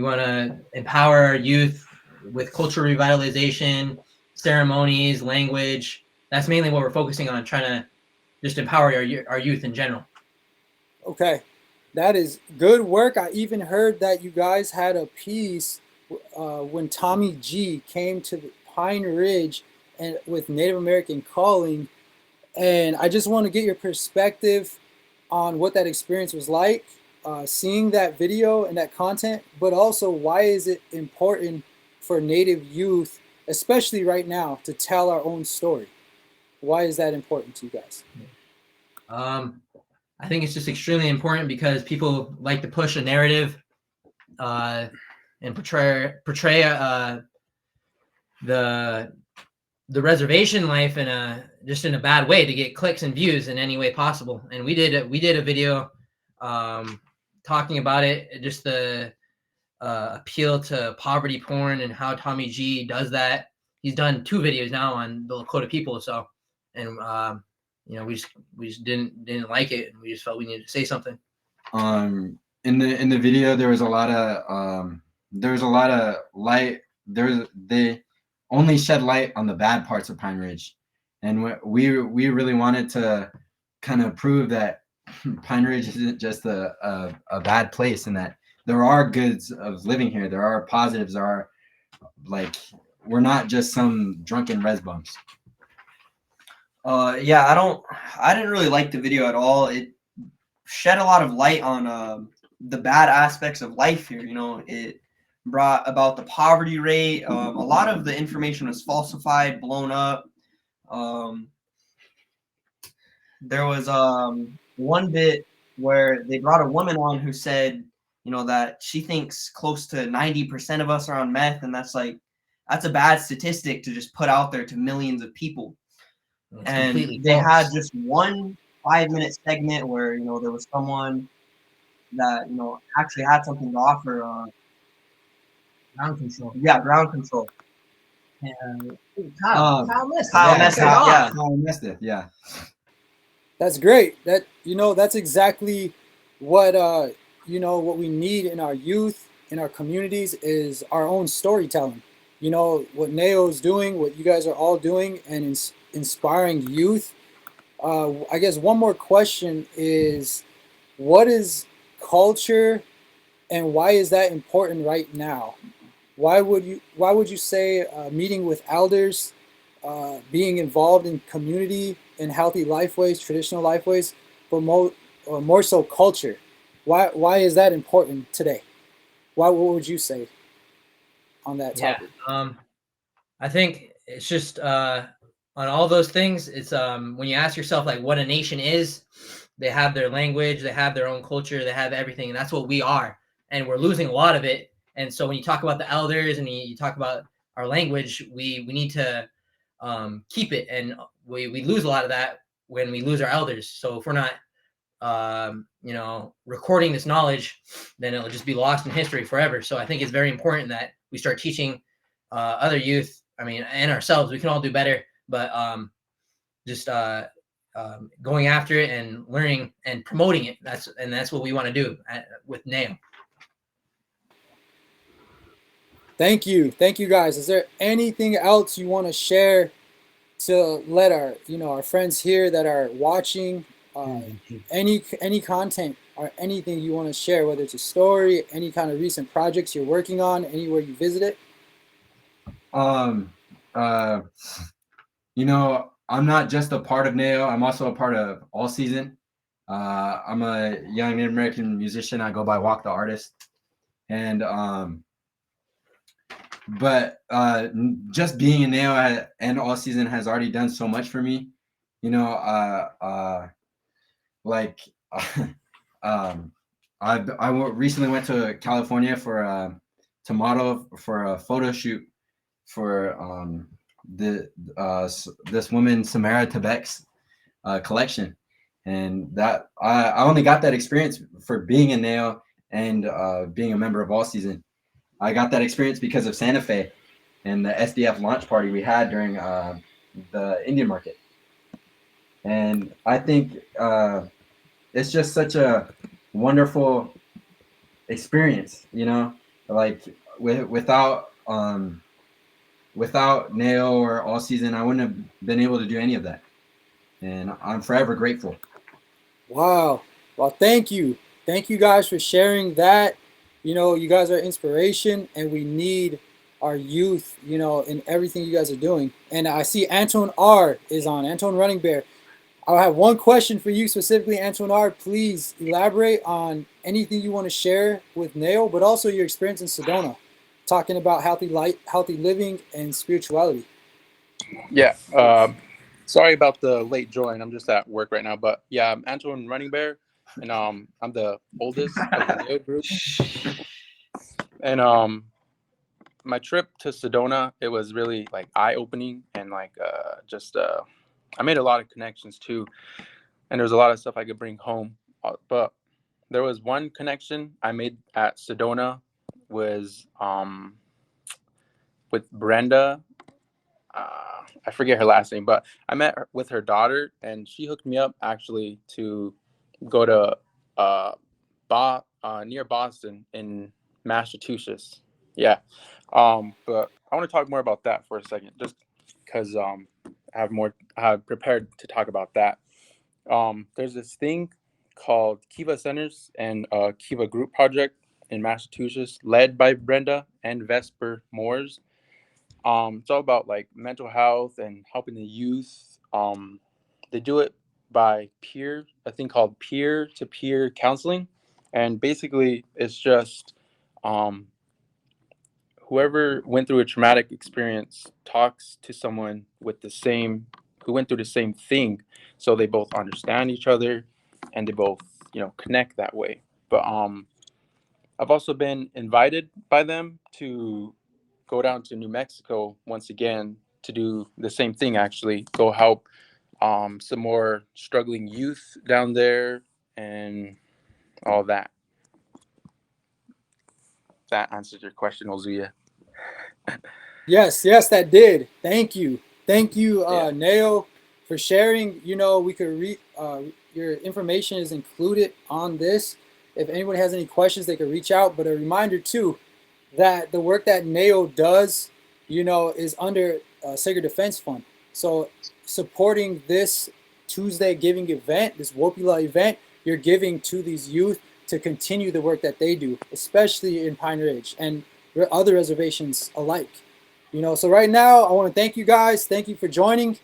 want to empower our youth with cultural revitalization, ceremonies, language. That's mainly what we're focusing on, trying to just empower our youth in general. Okay, that is good work. I even heard that you guys had a piece when Tommy G came to Pine Ridge and with Native American Calling, and I just want to get your perspective on what that experience was like, seeing that video and that content, but also why is it important for Native youth, especially right now, to tell our own story? Why is that important to you guys? I think it's just extremely important because people like to push a narrative and portray the reservation life in a bad way to get clicks and views in any way possible. And we did a video talking about it, just the appeal to poverty porn and how Tommy G does that. He's done 2 videos now on the Lakota people. So, and we just didn't like it, and we just felt we needed to say something. In the video, there was a lot of light. They only shed light on the bad parts of Pine Ridge, and we really wanted to kind of prove that Pine Ridge isn't just a bad place, and that there are goods of living here. There are positives. There are, we're not just some drunken res bumps. Yeah, I didn't really like the video at all. It shed a lot of light on the bad aspects of life here. It brought about the poverty rate. A lot of the information was falsified, blown up. There was one bit where they brought a woman on who said, you know, that she thinks close to 90% of us are on meth, and that's a bad statistic to just put out there to millions of people. It's And completely they had false. just one 5-minute segment where, you know, there was someone that, you know, actually had something to offer. Ground control. Yeah, ground control. And Kyle Kyle messed it Messer, off. yeah. Kyle missed it. Yeah. That's great. That's exactly what what we need in our youth, in our communities, is our own storytelling. You know what Neo is doing, what you guys are all doing, and inspiring youth. I guess one more question is, what is culture, and why is that important right now? Why would you say meeting with elders, being involved in community in healthy lifeways, traditional lifeways, but more so culture? Why is that important today? What would you say on that topic? I think it's just on all those things, it's when you ask yourself like what a nation is, they have their language, they have their own culture, they have everything, and that's what we are. And we're losing a lot of it. And so when you talk about the elders and you talk about our language, we need to keep it, and we lose a lot of that when we lose our elders. So if we're not recording this knowledge, then it'll just be lost in history forever. So I think it's very important that we start teaching other youth, and ourselves. We can all do better, but just going after it and learning and promoting it. That's what we want to do with NAO. Thank you guys. Is there anything else you want to share to let our friends here that are watching, any content or anything you want to share, whether it's a story, any kind of recent projects you're working on, anywhere you visited? I'm not just a part of NAO. I'm also a part of All Season. I'm a young Native American musician. I go by Walk the Artist. And just being in NAO and All Season has already done so much for me. I recently went to California to model for a photo shoot for this woman Samara Tebek's collection, and that I only got that experience for being in NAO and being a member of All Season. I got that experience because of Santa Fe and the SDF launch party we had during the Indian market, and I think it's just such a wonderful experience, without NAO or All Season, I wouldn't have been able to do any of that. And I'm forever grateful. Wow. Well, thank you. Thank you guys for sharing that. You guys are inspiration, and we need our youth, in everything you guys are doing. And I see Anton R is on. Anton Running Bear. I have one question for you specifically, Anton R. Please elaborate on anything you want to share with NAO, but also your experience in Sedona, talking about healthy living and spirituality. Yeah. Sorry about the late join. I'm just at work right now. But yeah, I'm Anton Running Bear, and I'm the oldest of the NAO group. And my trip to Sedona, it was really like eye-opening, and I made a lot of connections too, and there was a lot of stuff I could bring home. But there was one connection I made at Sedona was with Brenda. I forget her last name, but I met with her daughter, and she hooked me up actually to go to near Boston in Massachusetts. Yeah. But I want to talk more about that for a second, just because I have prepared to talk about that. There's this thing called Kiva Centers and Kiva Group Project in Massachusetts, led by Brenda and Vesper Moores. It's all about like mental health and helping the youth. They do it by a thing called peer-to-peer counseling, and basically it's just whoever went through a traumatic experience talks to someone who went through the same thing, so they both understand each other and they both connect that way. But I've also been invited by them to go down to New Mexico once again to do the same thing, actually. Go help some more struggling youth down there and all that. That answers your question, Ozuya. Yes, that did. Thank you, Neo, for sharing. You know, we could read your information is included on this. If anyone has any questions, they could reach out. But a reminder too, that the work that Neo does, you know, is under Sacred Defense Fund. So supporting this Tuesday giving event, this Wopila event, you're giving to these youth to continue the work that they do, especially in Pine Ridge and other reservations alike. You know, so right now I want to thank you guys. Thank you for joining.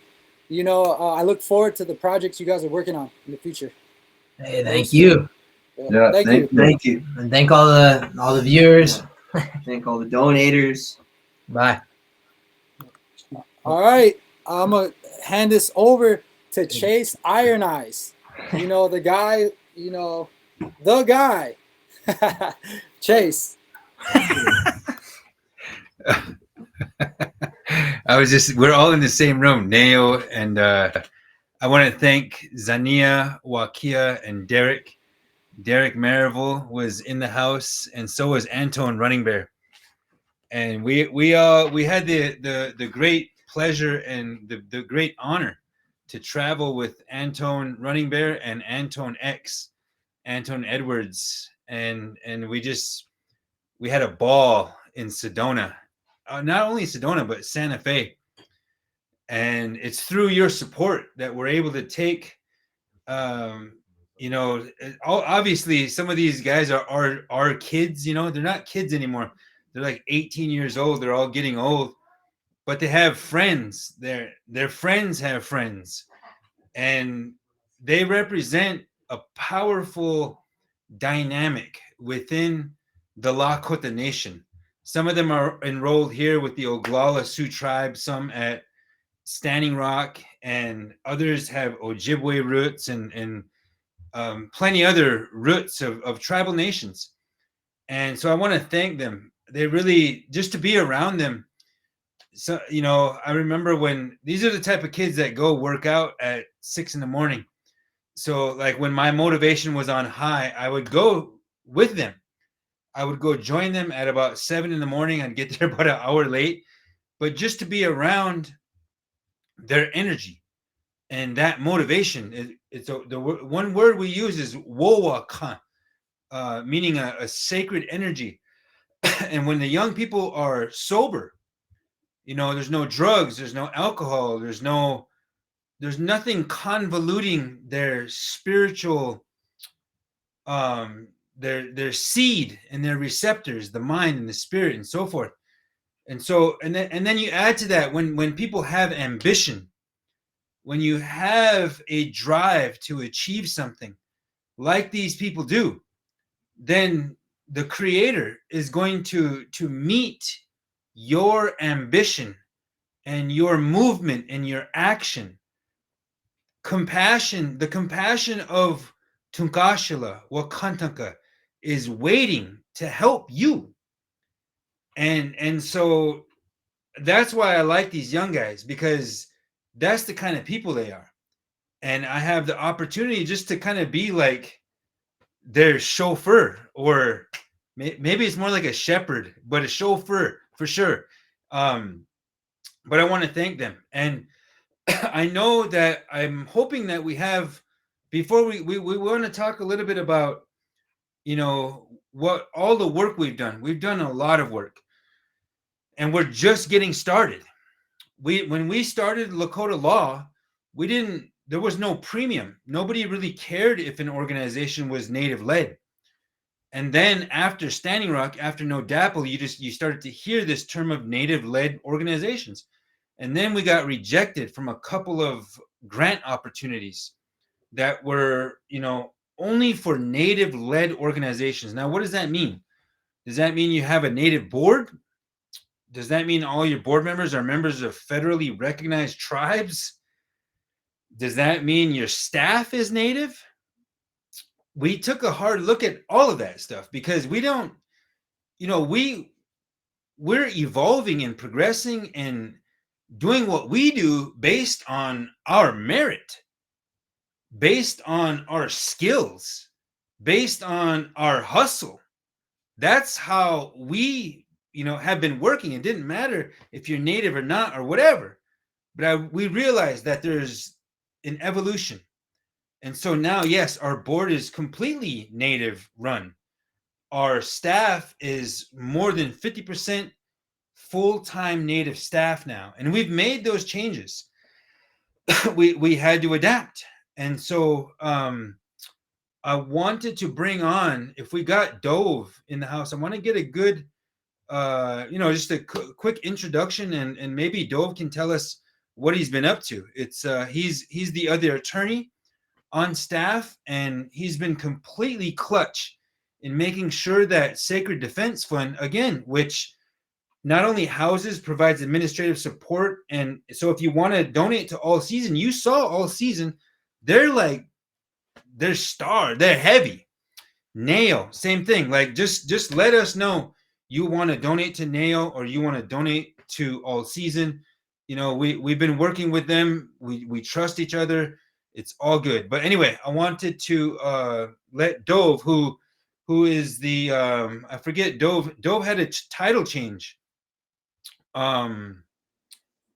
You know, I look forward to the projects you guys are working on in the future. Hey, thank you. Yeah, thank you. And thank all the viewers. Thank all the donators. Bye. All right, I'm gonna hand this over to Chase Iron Eyes. You know, the guy, you know, the guy. Chase. We're all in the same room, Neo, and I want to thank Zania, Wakia, and Derek. Derek Marival was in the house, and so was Anton Running Bear. And we had the great pleasure and the great honor to travel with Anton Running Bear and Anton X, Anton Edwards, and we had a ball in Sedona, not only Sedona but Santa Fe. And it's through your support that we're able to take, you know, obviously some of these guys are kids, you know, they're not kids anymore. They're like 18 years old. They're all getting old, but they have friends. Their friends have friends, and they represent a powerful dynamic within the Lakota Nation. Some of them are enrolled here with the Oglala Sioux tribe, some at Standing Rock, and others have Ojibwe roots and plenty other roots of tribal nations. And so I want to thank them. They really, just to be around them. So, you know, I remember when these are the type of kids that go work out at 6 a.m. So like when my motivation was on high, I would go with them. I would go join them at about 7 a.m. I'd get there about an hour late, but just to be around their energy and that motivation. It's the one word we use is wowakan, meaning a sacred energy. And when the young people are sober, you know, there's no drugs, there's no alcohol, there's nothing convoluting their spiritual, their seed and their receptors, the mind and the spirit and so forth. And so, and then you add to that when people have ambition, when you have a drive to achieve something like these people do, then the Creator is going to meet your ambition and your movement and your action. Compassion, the compassion of Tunkashila Wakantanka is waiting to help you. And so that's why I like these young guys, because that's the kind of people they are. And I have the opportunity just to kind of be like their chauffeur, or maybe it's more like a shepherd, but a chauffeur for sure. But I want to thank them. And I know that I'm hoping that we have, before we want to talk a little bit about, you know, what all the work we've done. We've done a lot of work, and we're just getting started. When we started Lakota Law, there was no premium. Nobody really cared if an organization was Native led. And then after Standing Rock, after No DAPL, you started to hear this term of Native led organizations. And then we got rejected from a couple of grant opportunities that were, you know, only for Native led organizations. Now, what does that mean? Does that mean you have a Native board? Does that mean all your board members are members of federally recognized tribes? Does that mean your staff is Native? We took a hard look at all of that stuff, because we don't we're evolving and progressing and doing what we do based on our merit, based on our skills, based on our hustle. That's how we, have been working. It didn't matter if you're native or not or whatever. But we realized that there's an evolution. And so now, yes, our board is completely native run. Our staff is more than 50% full-time native staff now. And we've made those changes. we had to adapt. And so I wanted to bring on, if we got Dove in the house, I want to get a good, just a quick introduction, and maybe Dove can tell us what he's been up to. It's he's the other attorney on staff, and he's been completely clutch in making sure that Sacred Defense Fund, again, which not only houses, provides administrative support. And so if you want to donate to All Season, you saw All Season, they're heavy. Nail, same thing. Like just let us know you want to donate to Nail or you want to donate to All Season. We've been working with them. We trust each other. It's all good. But anyway, I wanted to let Dove, who is the I forget, Dove had a title change.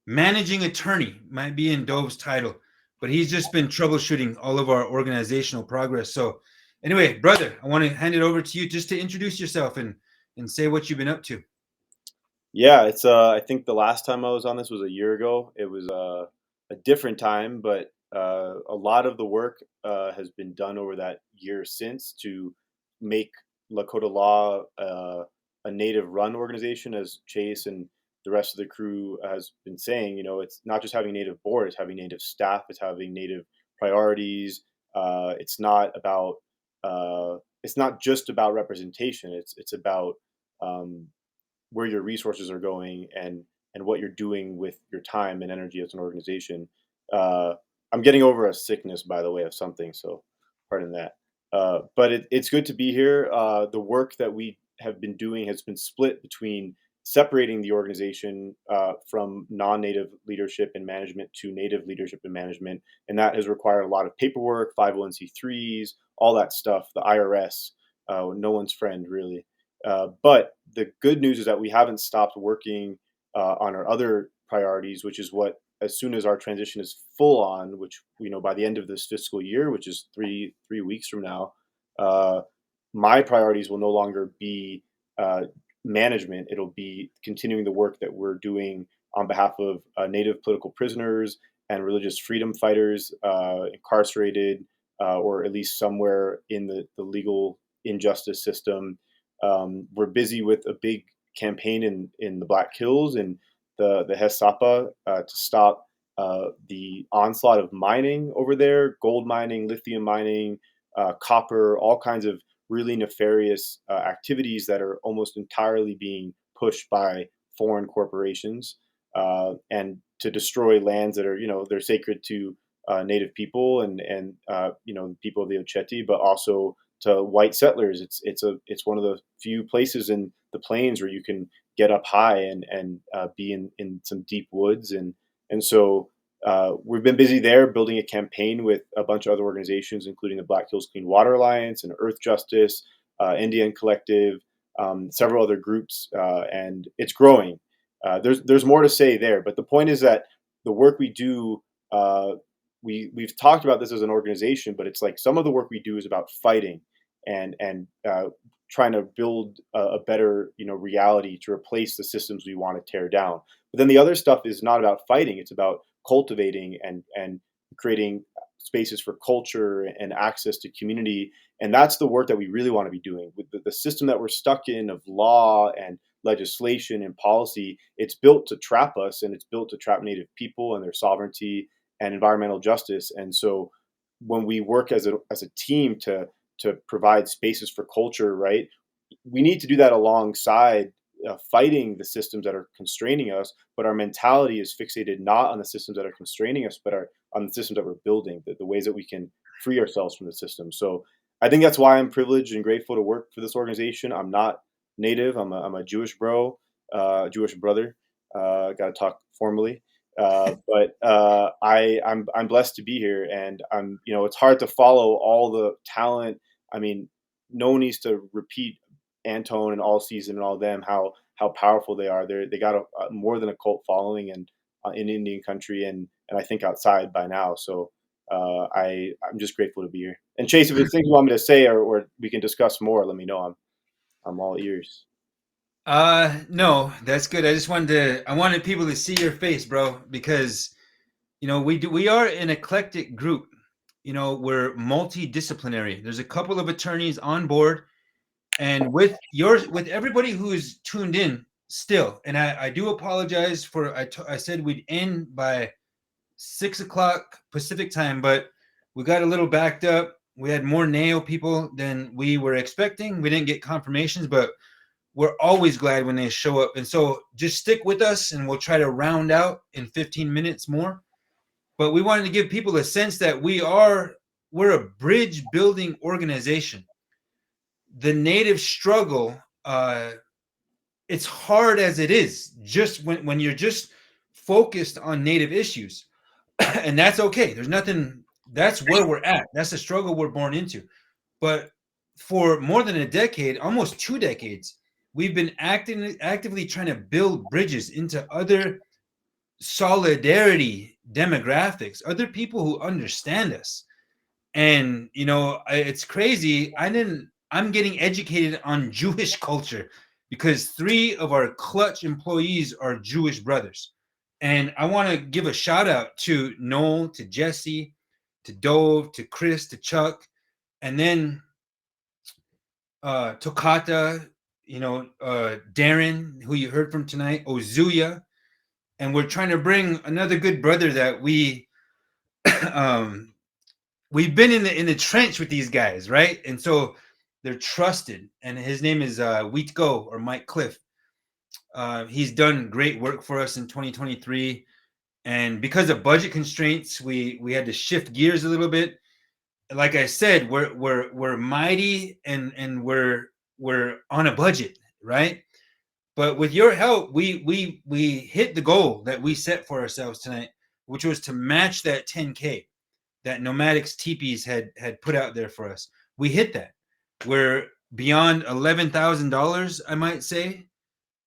Managing attorney might be in Dove's title, but he's just been troubleshooting all of our organizational progress. So anyway, brother, I want to hand it over to you just to introduce yourself and say what you've been up to. Yeah, it's I think the last time I was on this was a year ago. It was a different time, but a lot of the work has been done over that year since to make Lakota Law a native run organization, as Chase and the rest of the crew has been saying. It's not just having native board, it's having native staff, it's having native priorities. It's not about it's not just about representation. It's about where your resources are going and what you're doing with your time and energy as an organization. I'm getting over a sickness, by the way, of something, so pardon that. But it's good to be here. The work that we have been doing has been split between separating the organization from non-native leadership and management to native leadership and management, and that has required a lot of paperwork, 501c3s, all that stuff, the IRS, no one's friend, really. But the good news is that we haven't stopped working on our other priorities, which is what, as soon as our transition is full on, which by the end of this fiscal year, which is three weeks from now, my priorities will no longer be management. It'll be continuing the work that we're doing on behalf of Native political prisoners and religious freedom fighters incarcerated or at least somewhere in the legal injustice system. We're busy with a big campaign in the Black Hills and the Hesapa to stop the onslaught of mining over there, gold mining, lithium mining, copper, all kinds of really nefarious activities that are almost entirely being pushed by foreign corporations, and to destroy lands that are, they're sacred to Native people and people of the Ocheti, but also to white settlers. It's one of the few places in the plains where you can get up high and be in some deep woods, and so we've been busy there building a campaign with a bunch of other organizations, including the Black Hills Clean Water Alliance and Earth Justice, Indian Collective, several other groups, and it's growing. There's more to say there, but the point is that the work we do, we've talked about this as an organization, but it's like some of the work we do is about fighting and trying to build a better reality to replace the systems we want to tear down. But then the other stuff is not about fighting; it's about cultivating and creating spaces for culture and access to community. And that's the work that we really want to be doing with the system that we're stuck in of law and legislation and policy. It's built to trap us, and it's built to trap Native people and their sovereignty and environmental justice. And so when we work as a team to provide spaces for culture, right, we need to do that alongside fighting the systems that are constraining us, but our mentality is fixated not on the systems that are constraining us, but on the systems that we're building, the ways that we can free ourselves from the system. So I think that's why I'm privileged and grateful to work for this organization. I'm not native. I'm a Jewish bro, Jewish brother. Got to talk formally. But I'm blessed to be here, and it's hard to follow all the talent. I mean, no one needs to repeat Anton and All Season and all them how powerful they are. They got a more than a cult following and in Indian country and I think outside by now. So I'm just grateful to be here. And Chase, if there's things you want me to say or we can discuss more, let me know. I'm all ears. No, that's good. I wanted people to see your face, bro, because we are an eclectic group. We're multidisciplinary. There's a couple of attorneys on board, and with everybody who's tuned in still, and I do apologize for I said we'd end by 6:00 Pacific time, but we got a little backed up. We had more NAO people than we were expecting. We didn't get confirmations, but we're always glad when they show up. And so just stick with us and we'll try to round out in 15 minutes more. But we wanted to give people a sense that we're a bridge building organization. The Native struggle, it's hard as it is, just when you're just focused on Native issues. And that's okay. There's nothing, that's where we're at. That's the struggle we're born into. But for more than a decade, almost 2 decades, we've been actively trying to build bridges into other solidarity demographics, other people who understand us. And it's crazy. I'm getting educated on Jewish culture because 3 of our clutch employees are Jewish brothers. And I want to give a shout out to Noel, to Jesse, to Dove, to Chris, to Chuck, and then Tokata, Darren, who you heard from tonight, Ozuya, and we're trying to bring another good brother that we've been in the trench with these guys, right? And so they're trusted, and his name is Wheat Go or Mike Cliff. He's done great work for us in 2023, and because of budget constraints, we had to shift gears a little bit. Like I said, we're mighty and we're on a budget, right? But with your help, we hit the goal that we set for ourselves tonight, which was to match that 10K that Nomadics Teepees had put out there for us. We hit that. We're beyond $11,000, I might say,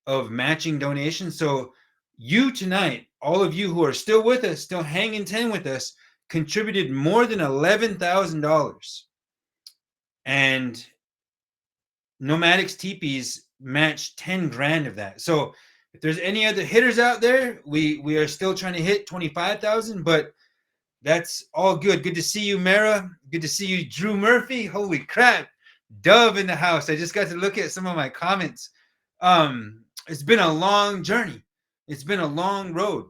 of matching donations. So you tonight, all of you who are still with us, still hanging 10 with us, contributed more than $11,000. And Nomadics Teepees matched 10 grand of that. So if there's any other hitters out there, we are still trying to hit 25,000, but that's all good. Good to see you, Mara. Good to see you, Drew Murphy. Holy crap. Dove in the house. I just got to look at some of my comments. It's been a long journey. It's been a long road.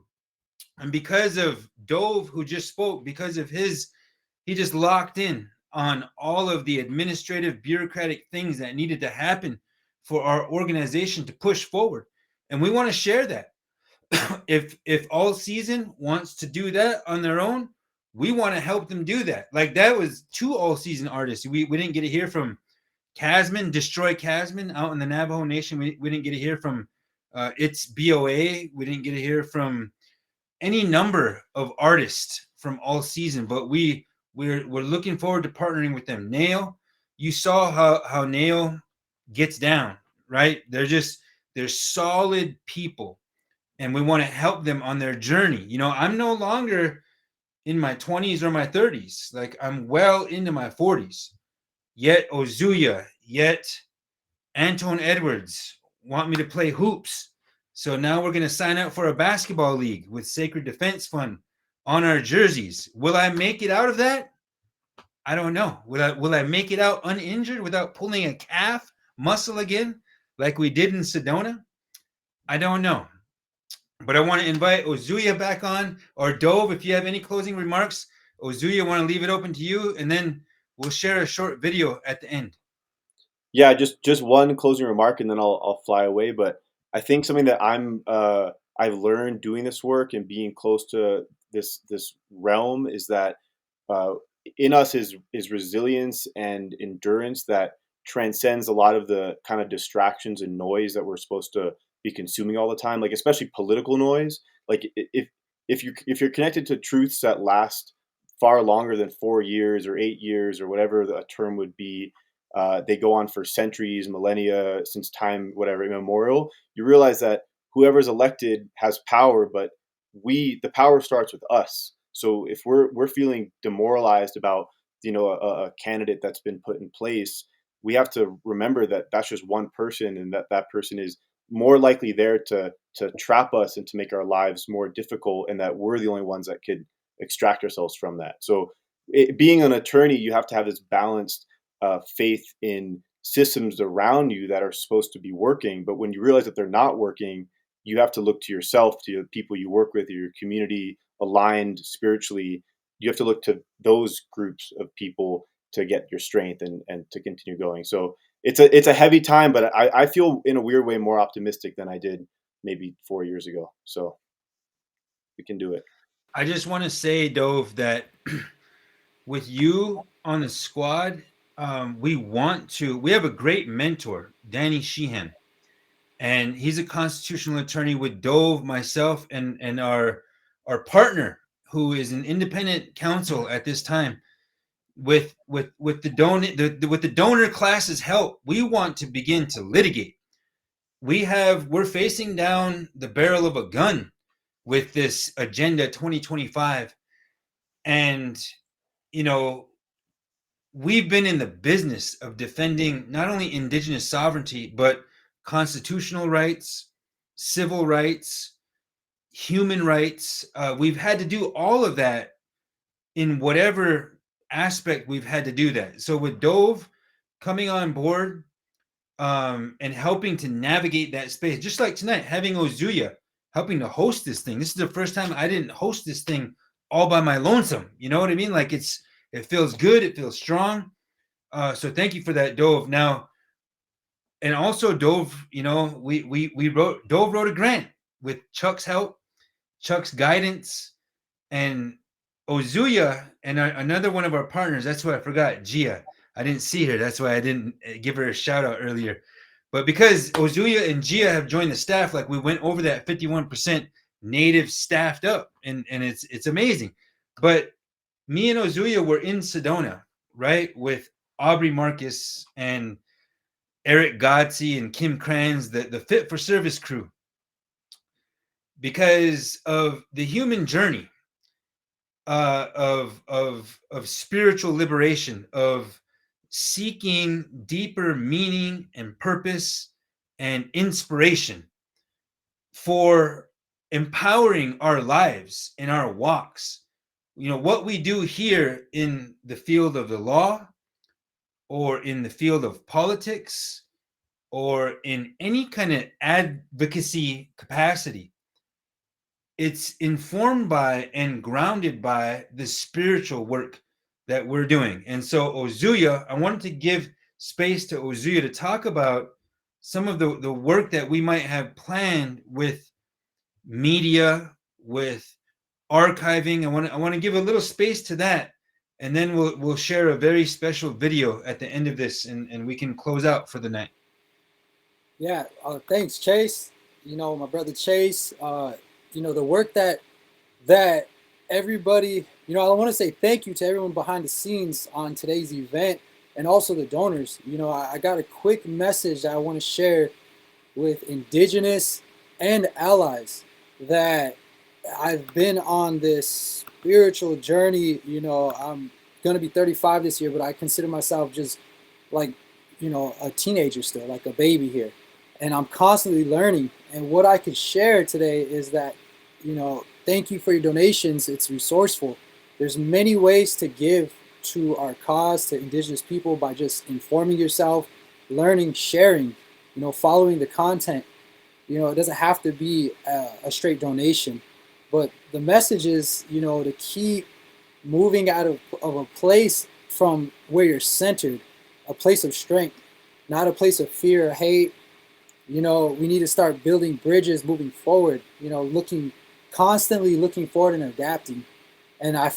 And because of Dove, who just spoke, because of he just locked in on all of the administrative bureaucratic things that needed to happen for our organization to push forward. And we want to share that. If All Season wants to do that on their own, we want to help them do that. Like that was 2 All Season artists. We didn't get to hear from Casman, Destroy Casman out in the Navajo Nation. We didn't get to hear from It's BOA. We didn't get to hear from any number of artists from All Season, but we're looking forward to partnering with them. Nail, you saw how Nail gets down, right? They're solid people, and we want to help them on their journey. I'm no longer in my 20s or my 30s. Like I'm well into my 40s. Yet Ozuya, yet Anton Edwards want me to play hoops. So now we're going to sign up for a basketball league with Sacred Defense Fund on our jerseys. Will I make it out of that? I don't know. Will I make it out uninjured without pulling a calf muscle again like we did in Sedona? I don't know. But I want to invite Ozuya back on, or Dove, if you have any closing remarks. Ozuya, want to leave it open to you, and then we'll share a short video at the end. Yeah, just one closing remark, and then I'll fly away. But I think something that I've learned doing this work and being close to this realm is that in us is resilience and endurance that transcends a lot of the kind of distractions and noise that we're supposed to be consuming all the time, like especially political noise. Like if you're connected to truths that last far longer than 4 years or 8 years or whatever the term would be, they go on for centuries, millennia, since time, whatever, immemorial. You realize that whoever's elected has power, but the power starts with us. So if we're feeling demoralized about a candidate that's been put in place, we have to remember that that's just one person, and that person is more likely there to trap us and to make our lives more difficult, and that we're the only ones that could extract ourselves from that. So being an attorney, you have to have this balanced faith in systems around you that are supposed to be working. But when you realize that they're not working, you have to look to yourself, to the people you work with, your community aligned spiritually. You have to look to those groups of people to get your strength and to continue going. So it's a heavy time, but I feel in a weird way more optimistic than I did maybe 4 years ago. So we can do it. I just want to say, Dove, that with you on the squad, we have a great mentor, Danny Sheehan, and he's a constitutional attorney with Dove, myself, and our partner, who is an independent counsel at this time. With the donor class's help, we want to begin to litigate. We're facing down the barrel of a gun with this Agenda 2025, and we've been in the business of defending not only indigenous sovereignty, but constitutional rights, civil rights, human rights. We've had to do all of that in whatever aspect we've had to do that. So with Dove coming on board and helping to navigate that space, just like tonight, having Ozuya helping to host this thing. This is the first time I didn't host this thing all by my lonesome. You know what I mean? Like it feels good. It feels strong. So thank you for that, Dove. Now, and also Dove, Dove wrote a grant with Chuck's help, Chuck's guidance, and Ozuya and another one of our partners. That's who I forgot, Gia. I didn't see her. That's why I didn't give her a shout out earlier. But because Ozuya and Gia have joined the staff, like we went over that 51% native staffed up, and it's amazing. But me and Ozuya were in Sedona, right, with Aubrey Marcus and Eric Godsey and Kim Kranz, the Fit for Service crew, because of the human journey of spiritual liberation, of seeking deeper meaning and purpose and inspiration for empowering our lives and our walks. What we do here in the field of the law, or in the field of politics, or in any kind of advocacy capacity, it's informed by and grounded by the spiritual work that we're doing. And so Ozuya, I wanted to give space to Ozuya to talk about some of the work that we might have planned with media, with archiving. I want to give a little space to that, and then we'll share a very special video at the end of this, and we can close out for the night. Yeah, thanks, Chase. My brother Chase. The work that everybody, I want to say thank you to everyone behind the scenes on today's event, and also the donors. I got a quick message that I want to share with Indigenous and allies, that I've been on this spiritual journey. I'm going to be 35 this year, but I consider myself just like, a teenager still, like a baby here. And I'm constantly learning. And what I could share today is that, thank you for your donations. It's resourceful. There's many ways to give to our cause, to Indigenous people, by just informing yourself, learning, sharing, following the content. It doesn't have to be a straight donation. But the message is, to keep moving out of a place from where you're centered, a place of strength, not a place of fear or hate. We need to start building bridges, moving forward, constantly looking forward and adapting. And I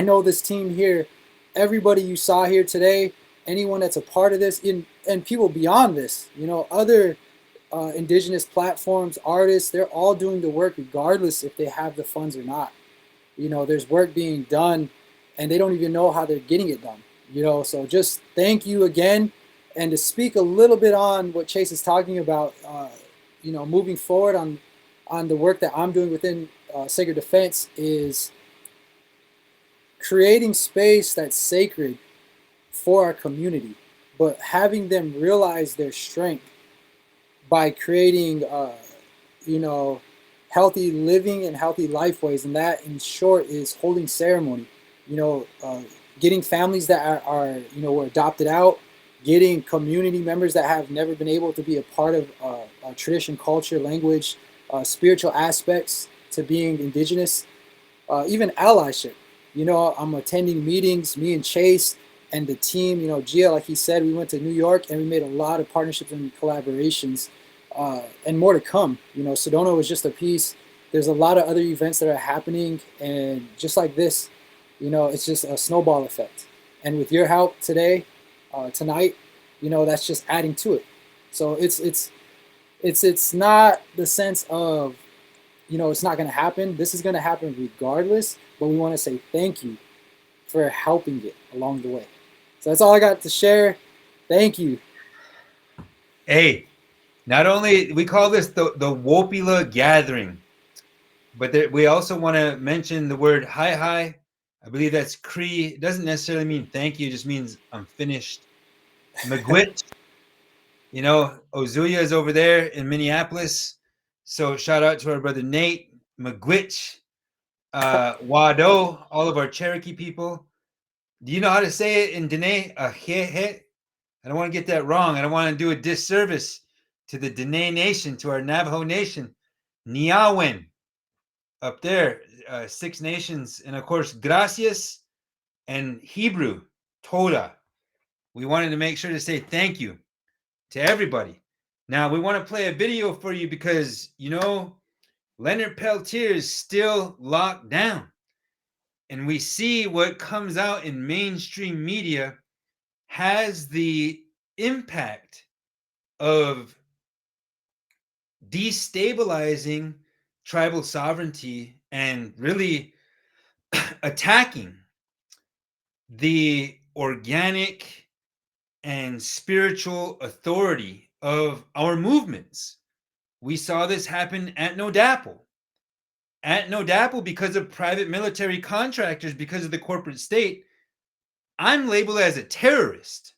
know this team here, everybody you saw here today, anyone that's a part of this, and people beyond this, other indigenous platforms, artists, they're all doing the work regardless if they have the funds or not. There's work being done and they don't even know how they're getting it done. So just thank you again. And to speak a little bit on what Chase is talking about, moving forward on the work that I'm doing within Sacred Defense is creating space that's sacred for our community, but having them realize their strength by creating, healthy living and healthy life ways. And that, in short, is holding ceremony, getting families that are were adopted out, getting community members that have never been able to be a part of tradition, culture, language, spiritual aspects to being indigenous, even allyship. I'm attending meetings, me and Chase and the team, Gia, like he said, we went to New York and we made a lot of partnerships and collaborations, and more to come. Sedona was just a piece. There's a lot of other events that are happening, and just like this, it's just a snowball effect. And with your help today, tonight, that's just adding to it. So it's not the sense of, it's not going to happen. This is going to happen regardless, but we want to say thank you for helping it along the way. So that's all I got to share. Thank you. Hey, not only we call this the Wopila Gathering, but we also want to mention the word hi. I believe that's Cree. It doesn't necessarily mean thank you. It just means I'm finished. Magwit, Ozuya is over there in Minneapolis. So shout out to our brother Nate, Magwitch, Wado, all of our Cherokee people. Do you know how to say it in Dene? I don't want to get that wrong. I don't want to do a disservice to the Dene Nation, to our Navajo Nation. Niawen, up there, 6 nations. And of course, gracias and Hebrew, Toda. We wanted to make sure to say thank you to everybody. Now, we want to play a video for you because, Leonard Peltier is still locked down. And we see what comes out in mainstream media has the impact of destabilizing tribal sovereignty and really attacking the organic and spiritual authority of our movements. We saw this happen at NODAPL. At NODAPL, because of private military contractors, because of the corporate state, I'm labeled as a terrorist.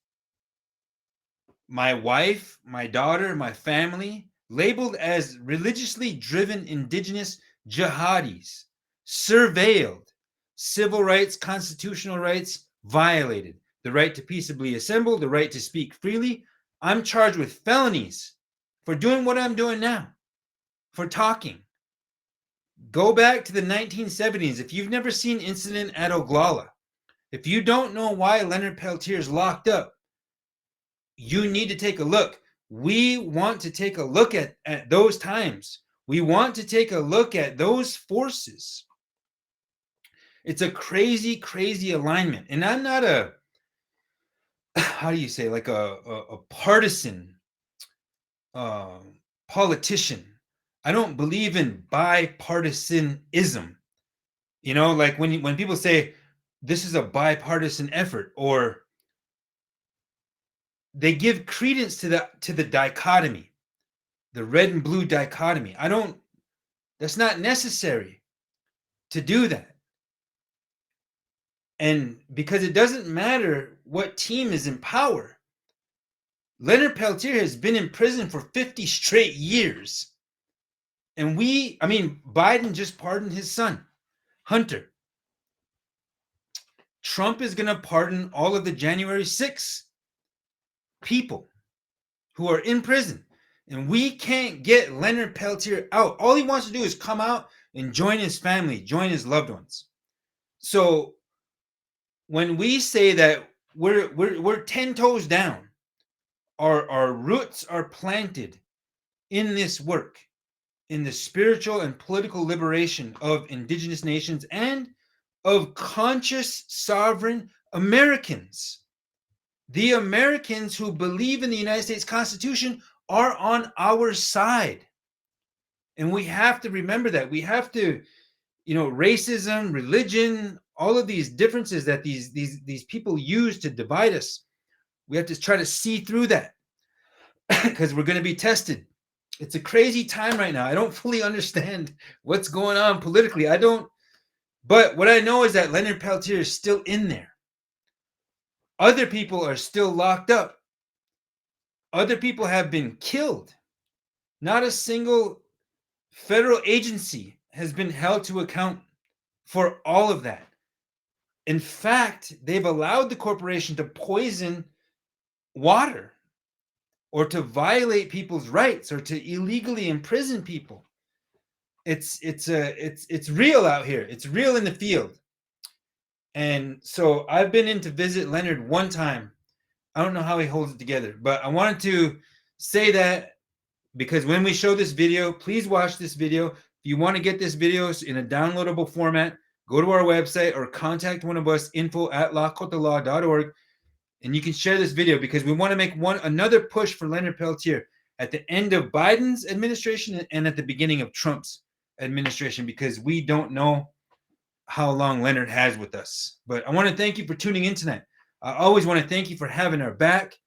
My wife, my daughter, my family, labeled as religiously driven indigenous jihadis, surveilled, civil rights, constitutional rights violated, the right to peaceably assemble, the right to speak freely. I'm charged with felonies for doing what I'm doing now, for talking. Go back to the 1970s. If you've never seen Incident at Oglala, if you don't know why Leonard Peltier is locked up, you need to take a look. We want to take a look at those times. We want to take a look at those forces. It's a crazy, crazy alignment. And I'm not a, how do you say, like a partisan politician. I don't believe in bipartisanism. Like when people say this is a bipartisan effort, or they give credence to the dichotomy, the red and blue dichotomy. That's not necessary to do that. And because it doesn't matter what team is in power. Leonard Peltier has been in prison for 50 straight years. And Biden just pardoned his son, Hunter. Trump is going to pardon all of the January 6th people who are in prison. And we can't get Leonard Peltier out. All he wants to do is come out and join his family, join his loved ones. So when we say that we're 10 toes down, our roots are planted in this work, in the spiritual and political liberation of indigenous nations and of conscious sovereign Americans. The Americans who believe in the United States Constitution are on our side. And we have to remember that. We have to, racism, religion, all of these differences that these people use to divide us. We have to try to see through that because we're going to be tested. It's a crazy time right now. I don't fully understand what's going on politically. I don't. But what I know is that Leonard Peltier is still in there. Other people are still locked up. Other people have been killed. Not a single federal agency has been held to account for all of that. In fact, they've allowed the corporation to poison water or to violate people's rights or to illegally imprison people. It's real out here. It's real in the field. And so I've been in to visit Leonard one time. I don't know how he holds it together, but I wanted to say that because when we show this video, please watch this video. If you want to get this video in a downloadable format, go to our website or contact one of us, info@lakotalaw.org, and you can share this video because we want to make another push for Leonard Peltier at the end of Biden's administration and at the beginning of Trump's administration, because we don't know how long Leonard has with us. But I want to thank you for tuning in tonight. I always want to thank you for having our back,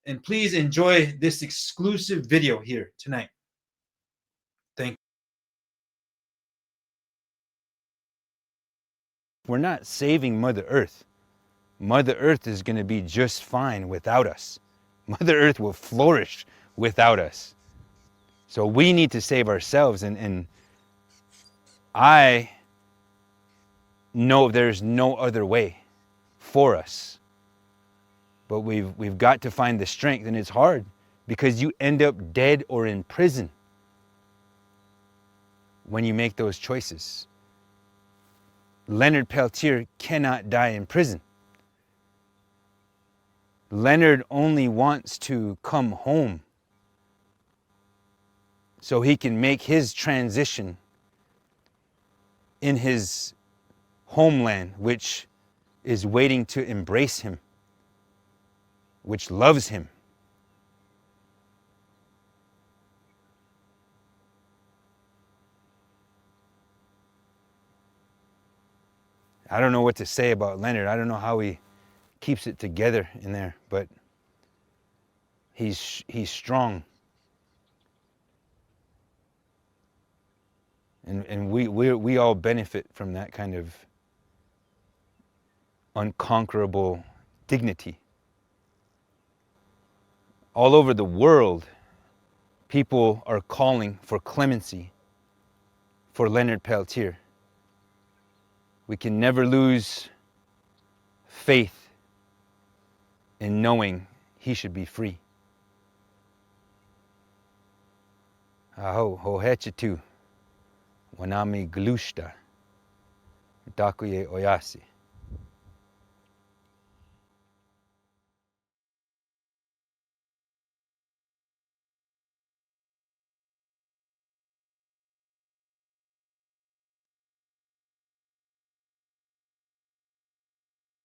and please enjoy this exclusive video here tonight. Thank you. We're not saving Mother Earth. Mother Earth is going to be just fine without us. Mother Earth will flourish without us. So we need to save ourselves, and I know there's no other way for us. But we've got to find the strength, and it's hard because you end up dead or in prison when you make those choices. Leonard Peltier cannot die in prison. Leonard only wants to come home so he can make his transition in his homeland, which is waiting to embrace him, which loves him. I don't know what to say about Leonard. I don't know how he keeps it together in there, but he's strong. And we all benefit from that kind of unconquerable dignity. All over the world, people are calling for clemency for Leonard Peltier. We can never lose faith in knowing he should be free. Aho, hohechitu, wanami glushta, dakuye oyasi.